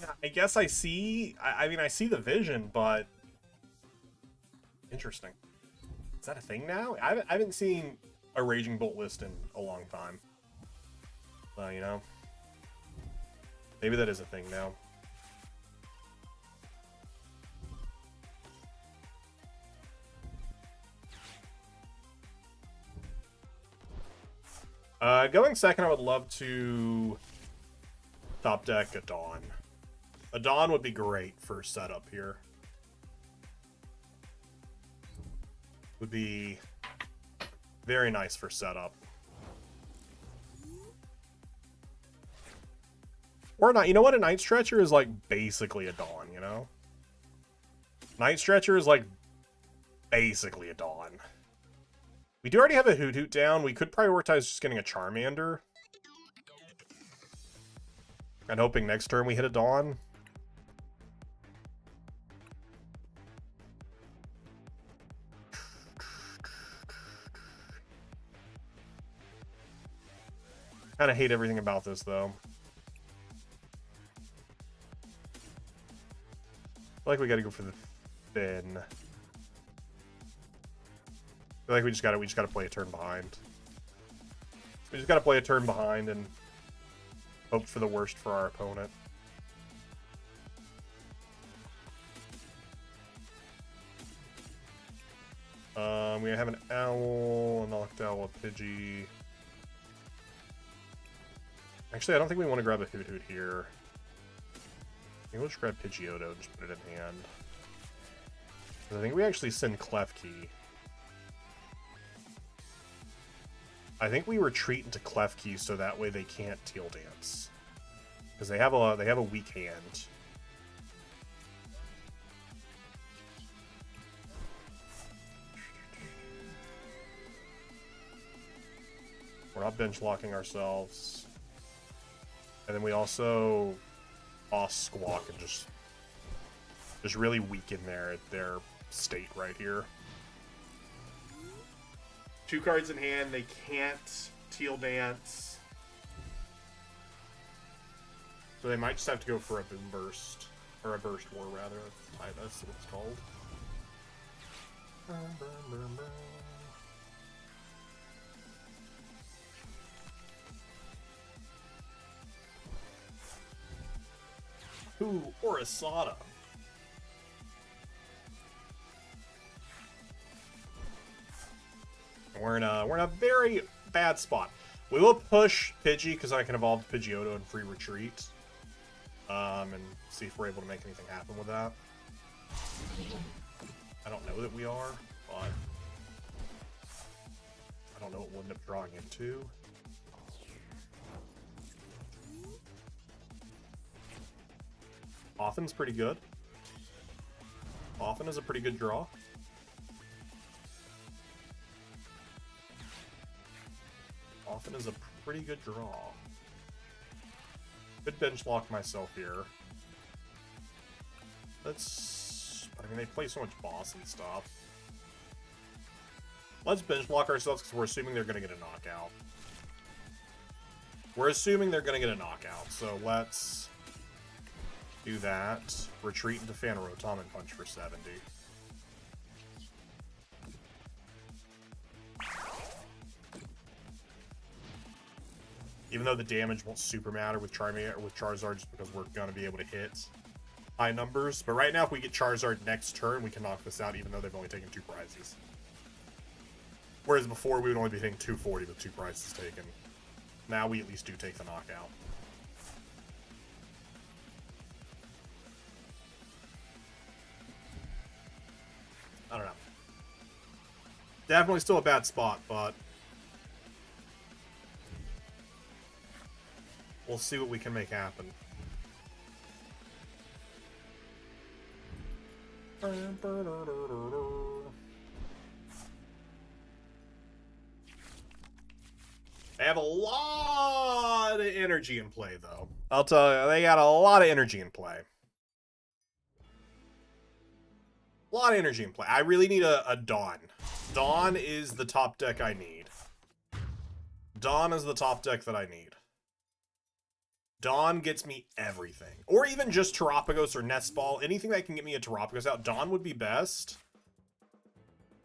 Yeah, I guess I see. I mean, I see the vision, but interesting. Is that a thing now? I haven't seen a Raging Bolt list in a long time. Well, you know, maybe that is a thing now. Going second, I would love to top deck a Dawn. A Dawn would be great for setup here. Would be very nice for setup. Or not. You know what? A Night Stretcher is like basically a Dawn, you know? Night Stretcher is like basically a Dawn. We do already have a Hoot Hoot down. We could prioritize just getting a Charmander. And hoping next turn we hit a Dawn. Kind of hate everything about this, though. I feel like we gotta go for the Thin. I feel like we just gotta play a turn behind. We just gotta play a turn behind and hope for the worst for our opponent. We have an Owl, a Knocked Owl, a Pidgey. Actually, I don't think we want to grab a Hoot Hoot here. Maybe we'll just grab Pidgeotto and just put it in hand. I think we actually send Klefki. I think we retreat into Klefki so that way they can't Teal Dance. Because they have a weak hand. We're not bench locking ourselves. And then we also boss Squawk and just really weaken their state right here. 2 cards in hand, they can't Teal Dance. So they might just have to go for a Boom Burst. Or a Burst War, rather. That's what it's called. Ooh, or Asada. We're in a very bad spot. We will push Pidgey because I can evolve Pidgeotto and free retreat. And see if we're able to make anything happen with that. I don't know that we are, but I don't know what we'll end up drawing into. Often's pretty good. Often is a pretty good draw. Often is a pretty good draw. Could bench lock myself here. Let's... I mean, they play so much boss and stuff. Let's bench block ourselves because we're assuming they're going to get a knockout. We're assuming they're going to get a knockout, so let's do that. Retreat into Phanrotom and punch for 70. Even though the damage won't super matter with Charizard just because we're going to be able to hit high numbers. But right now, if we get Charizard next turn, we can knock this out even though they've only taken 2 prizes. Whereas before, we would only be hitting 240 with 2 prizes taken. Now we at least do take the knockout. I don't know. Definitely still a bad spot, but we'll see what we can make happen. They have a lot of energy in play, though. I'll tell you, they got a lot of energy in play. A lot of energy in play. I really need a Dawn. Dawn is the top deck I need. Dawn is the top deck that I need. Dawn gets me everything. Or even just Terapagos or Nest Ball. Anything that can get me a Terapagos out. Dawn would be best.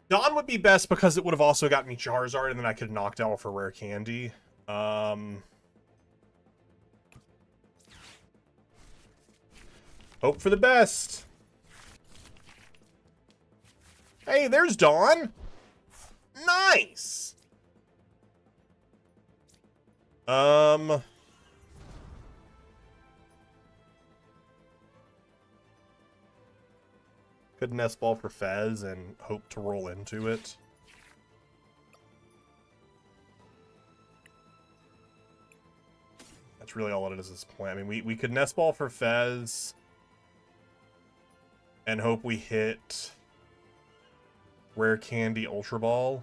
Dawn would be best because it would have also got me Charizard and then I could have knocked out for Rare Candy. Hope for the best. Hey, there's Dawn. Nice. Could Nest Ball for Fez and hope to roll into it. That's really all it is this point. I mean, we could Nest Ball for Fez and hope we hit Rare Candy Ultra Ball.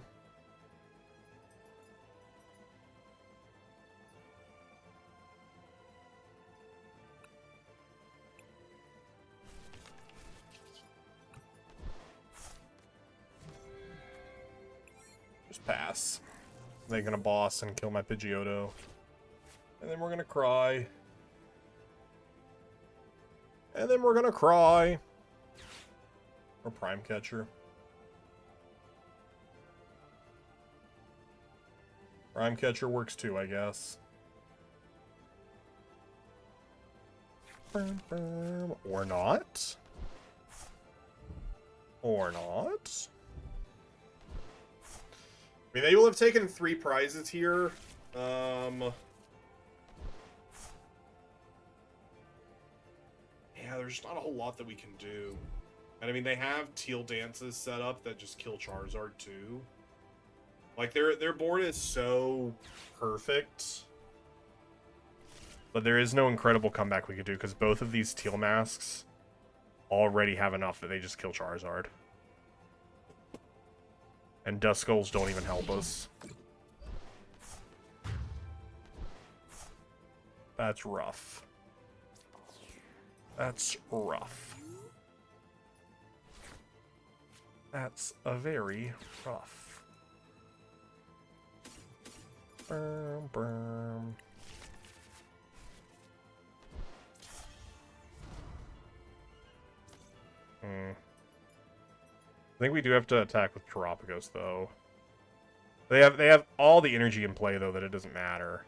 Just pass. They're gonna boss and kill my Pidgeotto. And then we're gonna cry. And then we're gonna cry. Or Prime Catcher. Prime Catcher works too, I guess. Or not. Or not. I mean, they will have taken 3 prizes here. Yeah, there's not a whole lot that we can do. And I mean, they have Teal Dances set up that just kill Charizard too. Like, their board is so perfect. But there is no incredible comeback we could do, because both of these Teal Masks already have enough that they just kill Charizard. And Dust Skulls don't even help us. That's rough. That's rough. That's a very rough. Burm, burm. I think we do have to attack with Terapagos, though. They have all the energy in play, though, that it doesn't matter.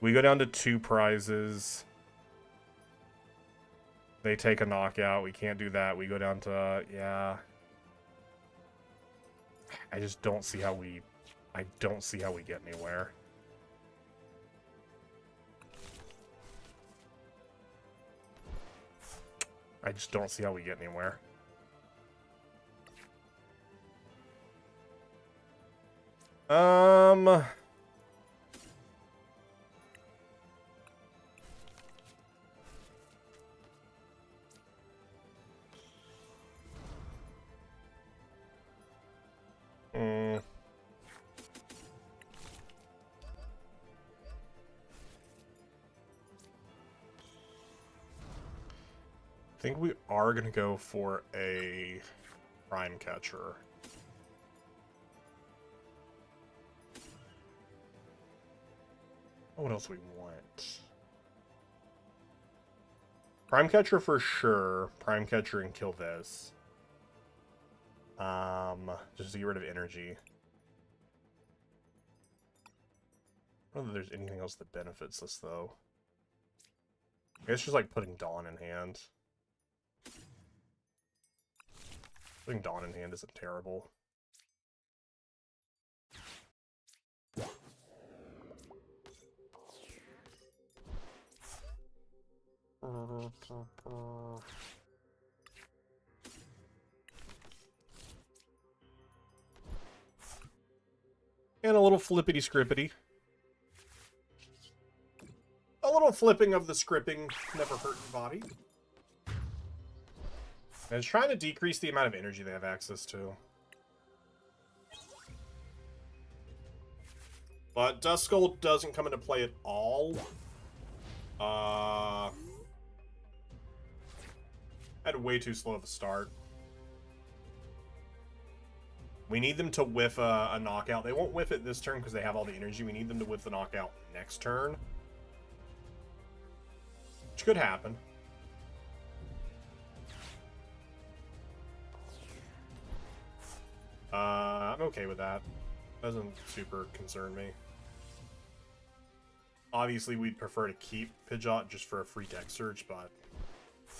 We go down to 2 prizes. They take a knockout. We can't do that. We go down to... yeah. I just don't see how we... I don't see how we get anywhere. I just don't see how we get anywhere. I think we are going to go for a Prime Catcher. What else we want? Prime Catcher for sure. Prime Catcher and kill this. Just to get rid of energy. I don't know that there's anything else that benefits this, though. I guess just like putting Dawn in hand. Putting Dawn in hand isn't terrible. And a little flippity scrippity. A little flipping of the scripping never hurt your body. And it's trying to decrease the amount of energy they have access to. But Duskull doesn't come into play at all. Had way too slow of a start. We need them to whiff a knockout. They won't whiff it this turn because they have all the energy. We need them to whiff the knockout next turn. Which could happen. I'm okay with that. Doesn't super concern me. Obviously, we'd prefer to keep Pidgeot just for a free deck search, but I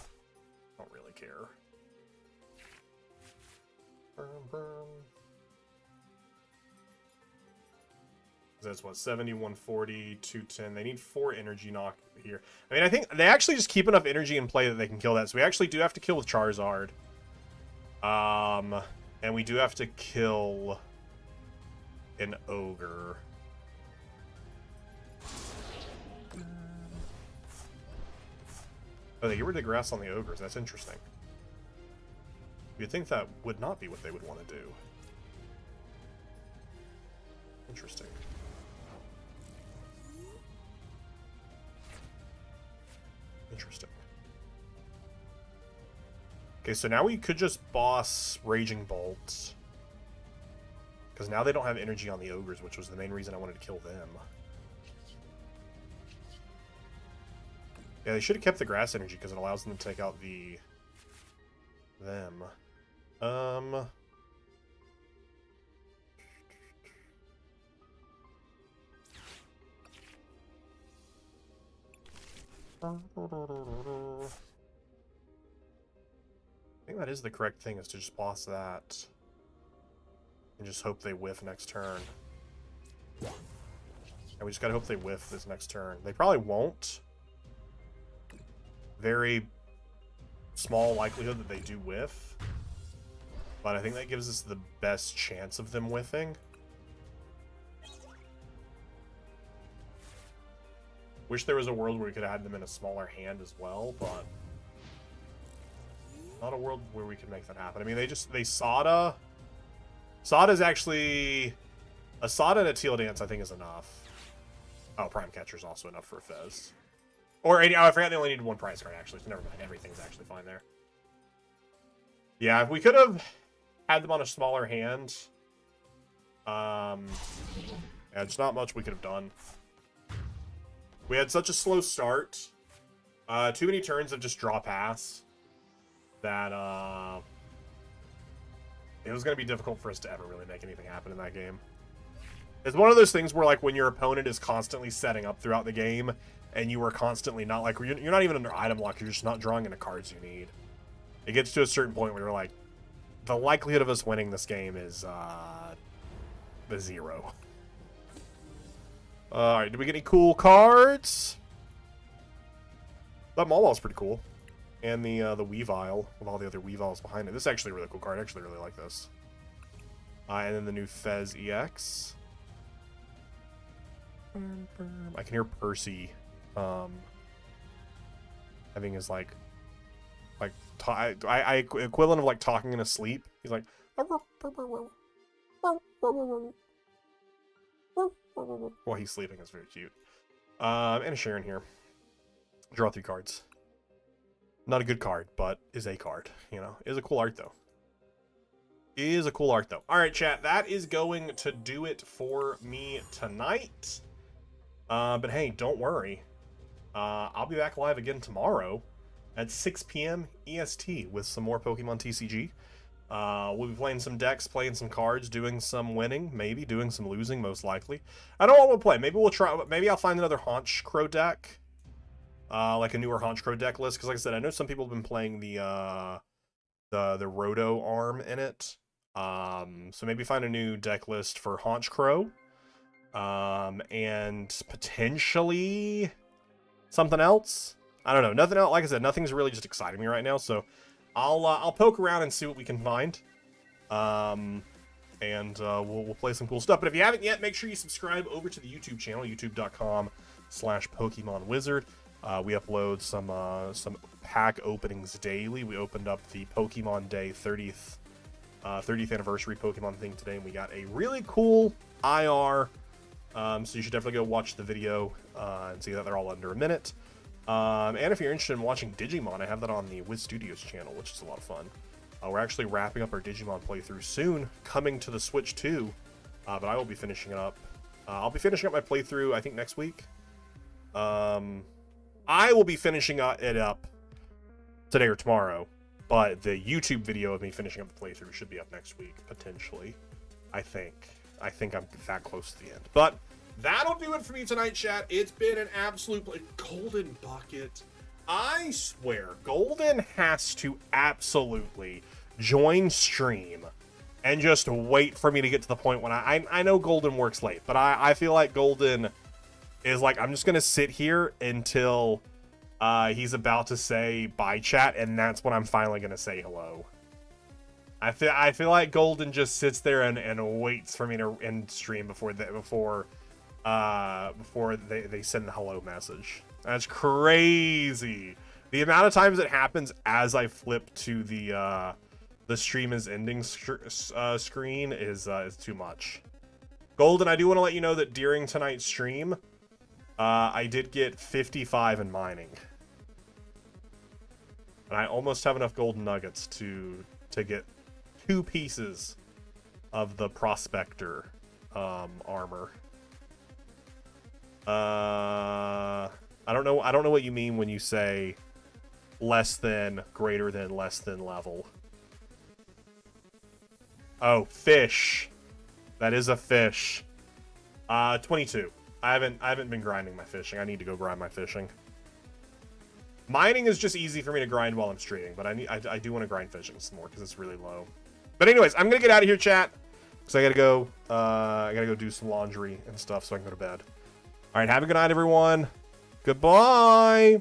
don't really care. That's what, 70, 140, 210. They need 4 energy knock here. I mean, I think they actually just keep enough energy in play that they can kill that. So we actually do have to kill with Charizard. And we do have to kill an Ogre. Oh, they get rid of the grass on the Ogres. That's interesting. You'd think that would not be what they would want to do. Interesting. Interesting. Okay, so now we could just boss Raging Bolt. Because now they don't have energy on the Ogres, which was the main reason I wanted to kill them. Yeah, they should have kept the grass energy because it allows them to take out them. I think that is the correct thing, is to just boss that. And just hope they whiff next turn. And we just gotta hope they whiff this next turn. They probably won't. Very small likelihood that they do whiff. But I think that gives us the best chance of them whiffing. Wish there was a world where we could have had them in a smaller hand as well, but not a world where we could make that happen. I mean, they Sada. Sada's actually... A Sada and a Teal Dance, I think, is enough. Oh, Prime Catcher's also enough for a Fez. Or, oh, I forgot they only needed 1 prize card, actually, so never mind. Everything's actually fine there. Yeah, if we could have had them on a smaller hand... yeah, it's not much we could have done. We had such a slow start. Too many turns of just draw pass. That, it was going to be difficult for us to ever really make anything happen in that game. It's one of those things where, like, when your opponent is constantly setting up throughout the game, and you are constantly not, like, you're not even under item lock, you're just not drawing in the cards you need. It gets to a certain point where you're like, the likelihood of us winning this game is, the 0. Alright, did we get any cool cards? That Mawil's pretty cool. And the Weavile, with all the other Weaviles behind it. This is actually a really cool card. I actually really like this. And then the new Fez EX. I can hear Percy having his, like equivalent of, like, talking in his sleep. He's like... While he's sleeping. It's very cute. And a Sharon here. Draw 3 cards. Not a good card, but is a card. You know, is a cool art though. Is a cool art though. All right, chat. That is going to do it for me tonight. But hey, don't worry. I'll be back live again tomorrow at 6 p.m. EST with some more Pokemon TCG. We'll be playing some decks, playing some cards, doing some winning, maybe doing some losing, most likely. I don't know what we'll play. Maybe we'll try. Maybe I'll find another Haunch Crow deck. Like a newer Haunch Crow deck list, because like I said, I know some people have been playing the Roto arm in it. So maybe find a new deck list for Haunch Crow. And potentially something else. I don't know. Nothing else. Like I said, nothing's really just exciting me right now. So I'll poke around and see what we can find. And we'll play some cool stuff. But if you haven't yet, make sure you subscribe over to the YouTube channel, youtube.com/PokemonWizard. We upload some pack openings daily. We opened up the Pokemon Day 30th anniversary Pokemon thing today, and we got a really cool IR. So you should definitely go watch the video and see that they're all under a minute. And if you're interested in watching Digimon, I have that on the Wiz Studios channel, which is a lot of fun. We're actually wrapping up our Digimon playthrough soon, coming to the Switch too. But I will be finishing it up. I'll be finishing up my playthrough, I think, next week. I will be finishing it up today or tomorrow, but the YouTube video of me finishing up the playthrough should be up next week, potentially. I think I'm that close to the end. But that'll do it for me tonight, chat. It's been an absolute Golden Bucket. I swear, Golden has to absolutely join stream and just wait for me to get to the point when I know Golden works late, but I feel like Golden is like, I'm just gonna sit here until he's about to say bye, chat, and that's when I'm finally gonna say hello. I feel like Golden just sits there and waits for me to end stream before they send the hello message. That's crazy. The amount of times it happens as I flip to the stream is ending screen is too much. Golden, I do want to let you know that during tonight's stream, I did get 55 in mining, and I almost have enough golden nuggets to get 2 pieces of the Prospector armor. I don't know what you mean when you say less than, greater than, less than level. Oh, fish. That is a fish. 22. I haven't been grinding my fishing. I need to go grind my fishing. Mining is just easy for me to grind while I'm streaming, but I do want to grind fishing some more because it's really low. But anyways, I'm gonna get out of here, chat, because I gotta go do some laundry and stuff so I can go to bed. All right, have a good night, everyone. Goodbye.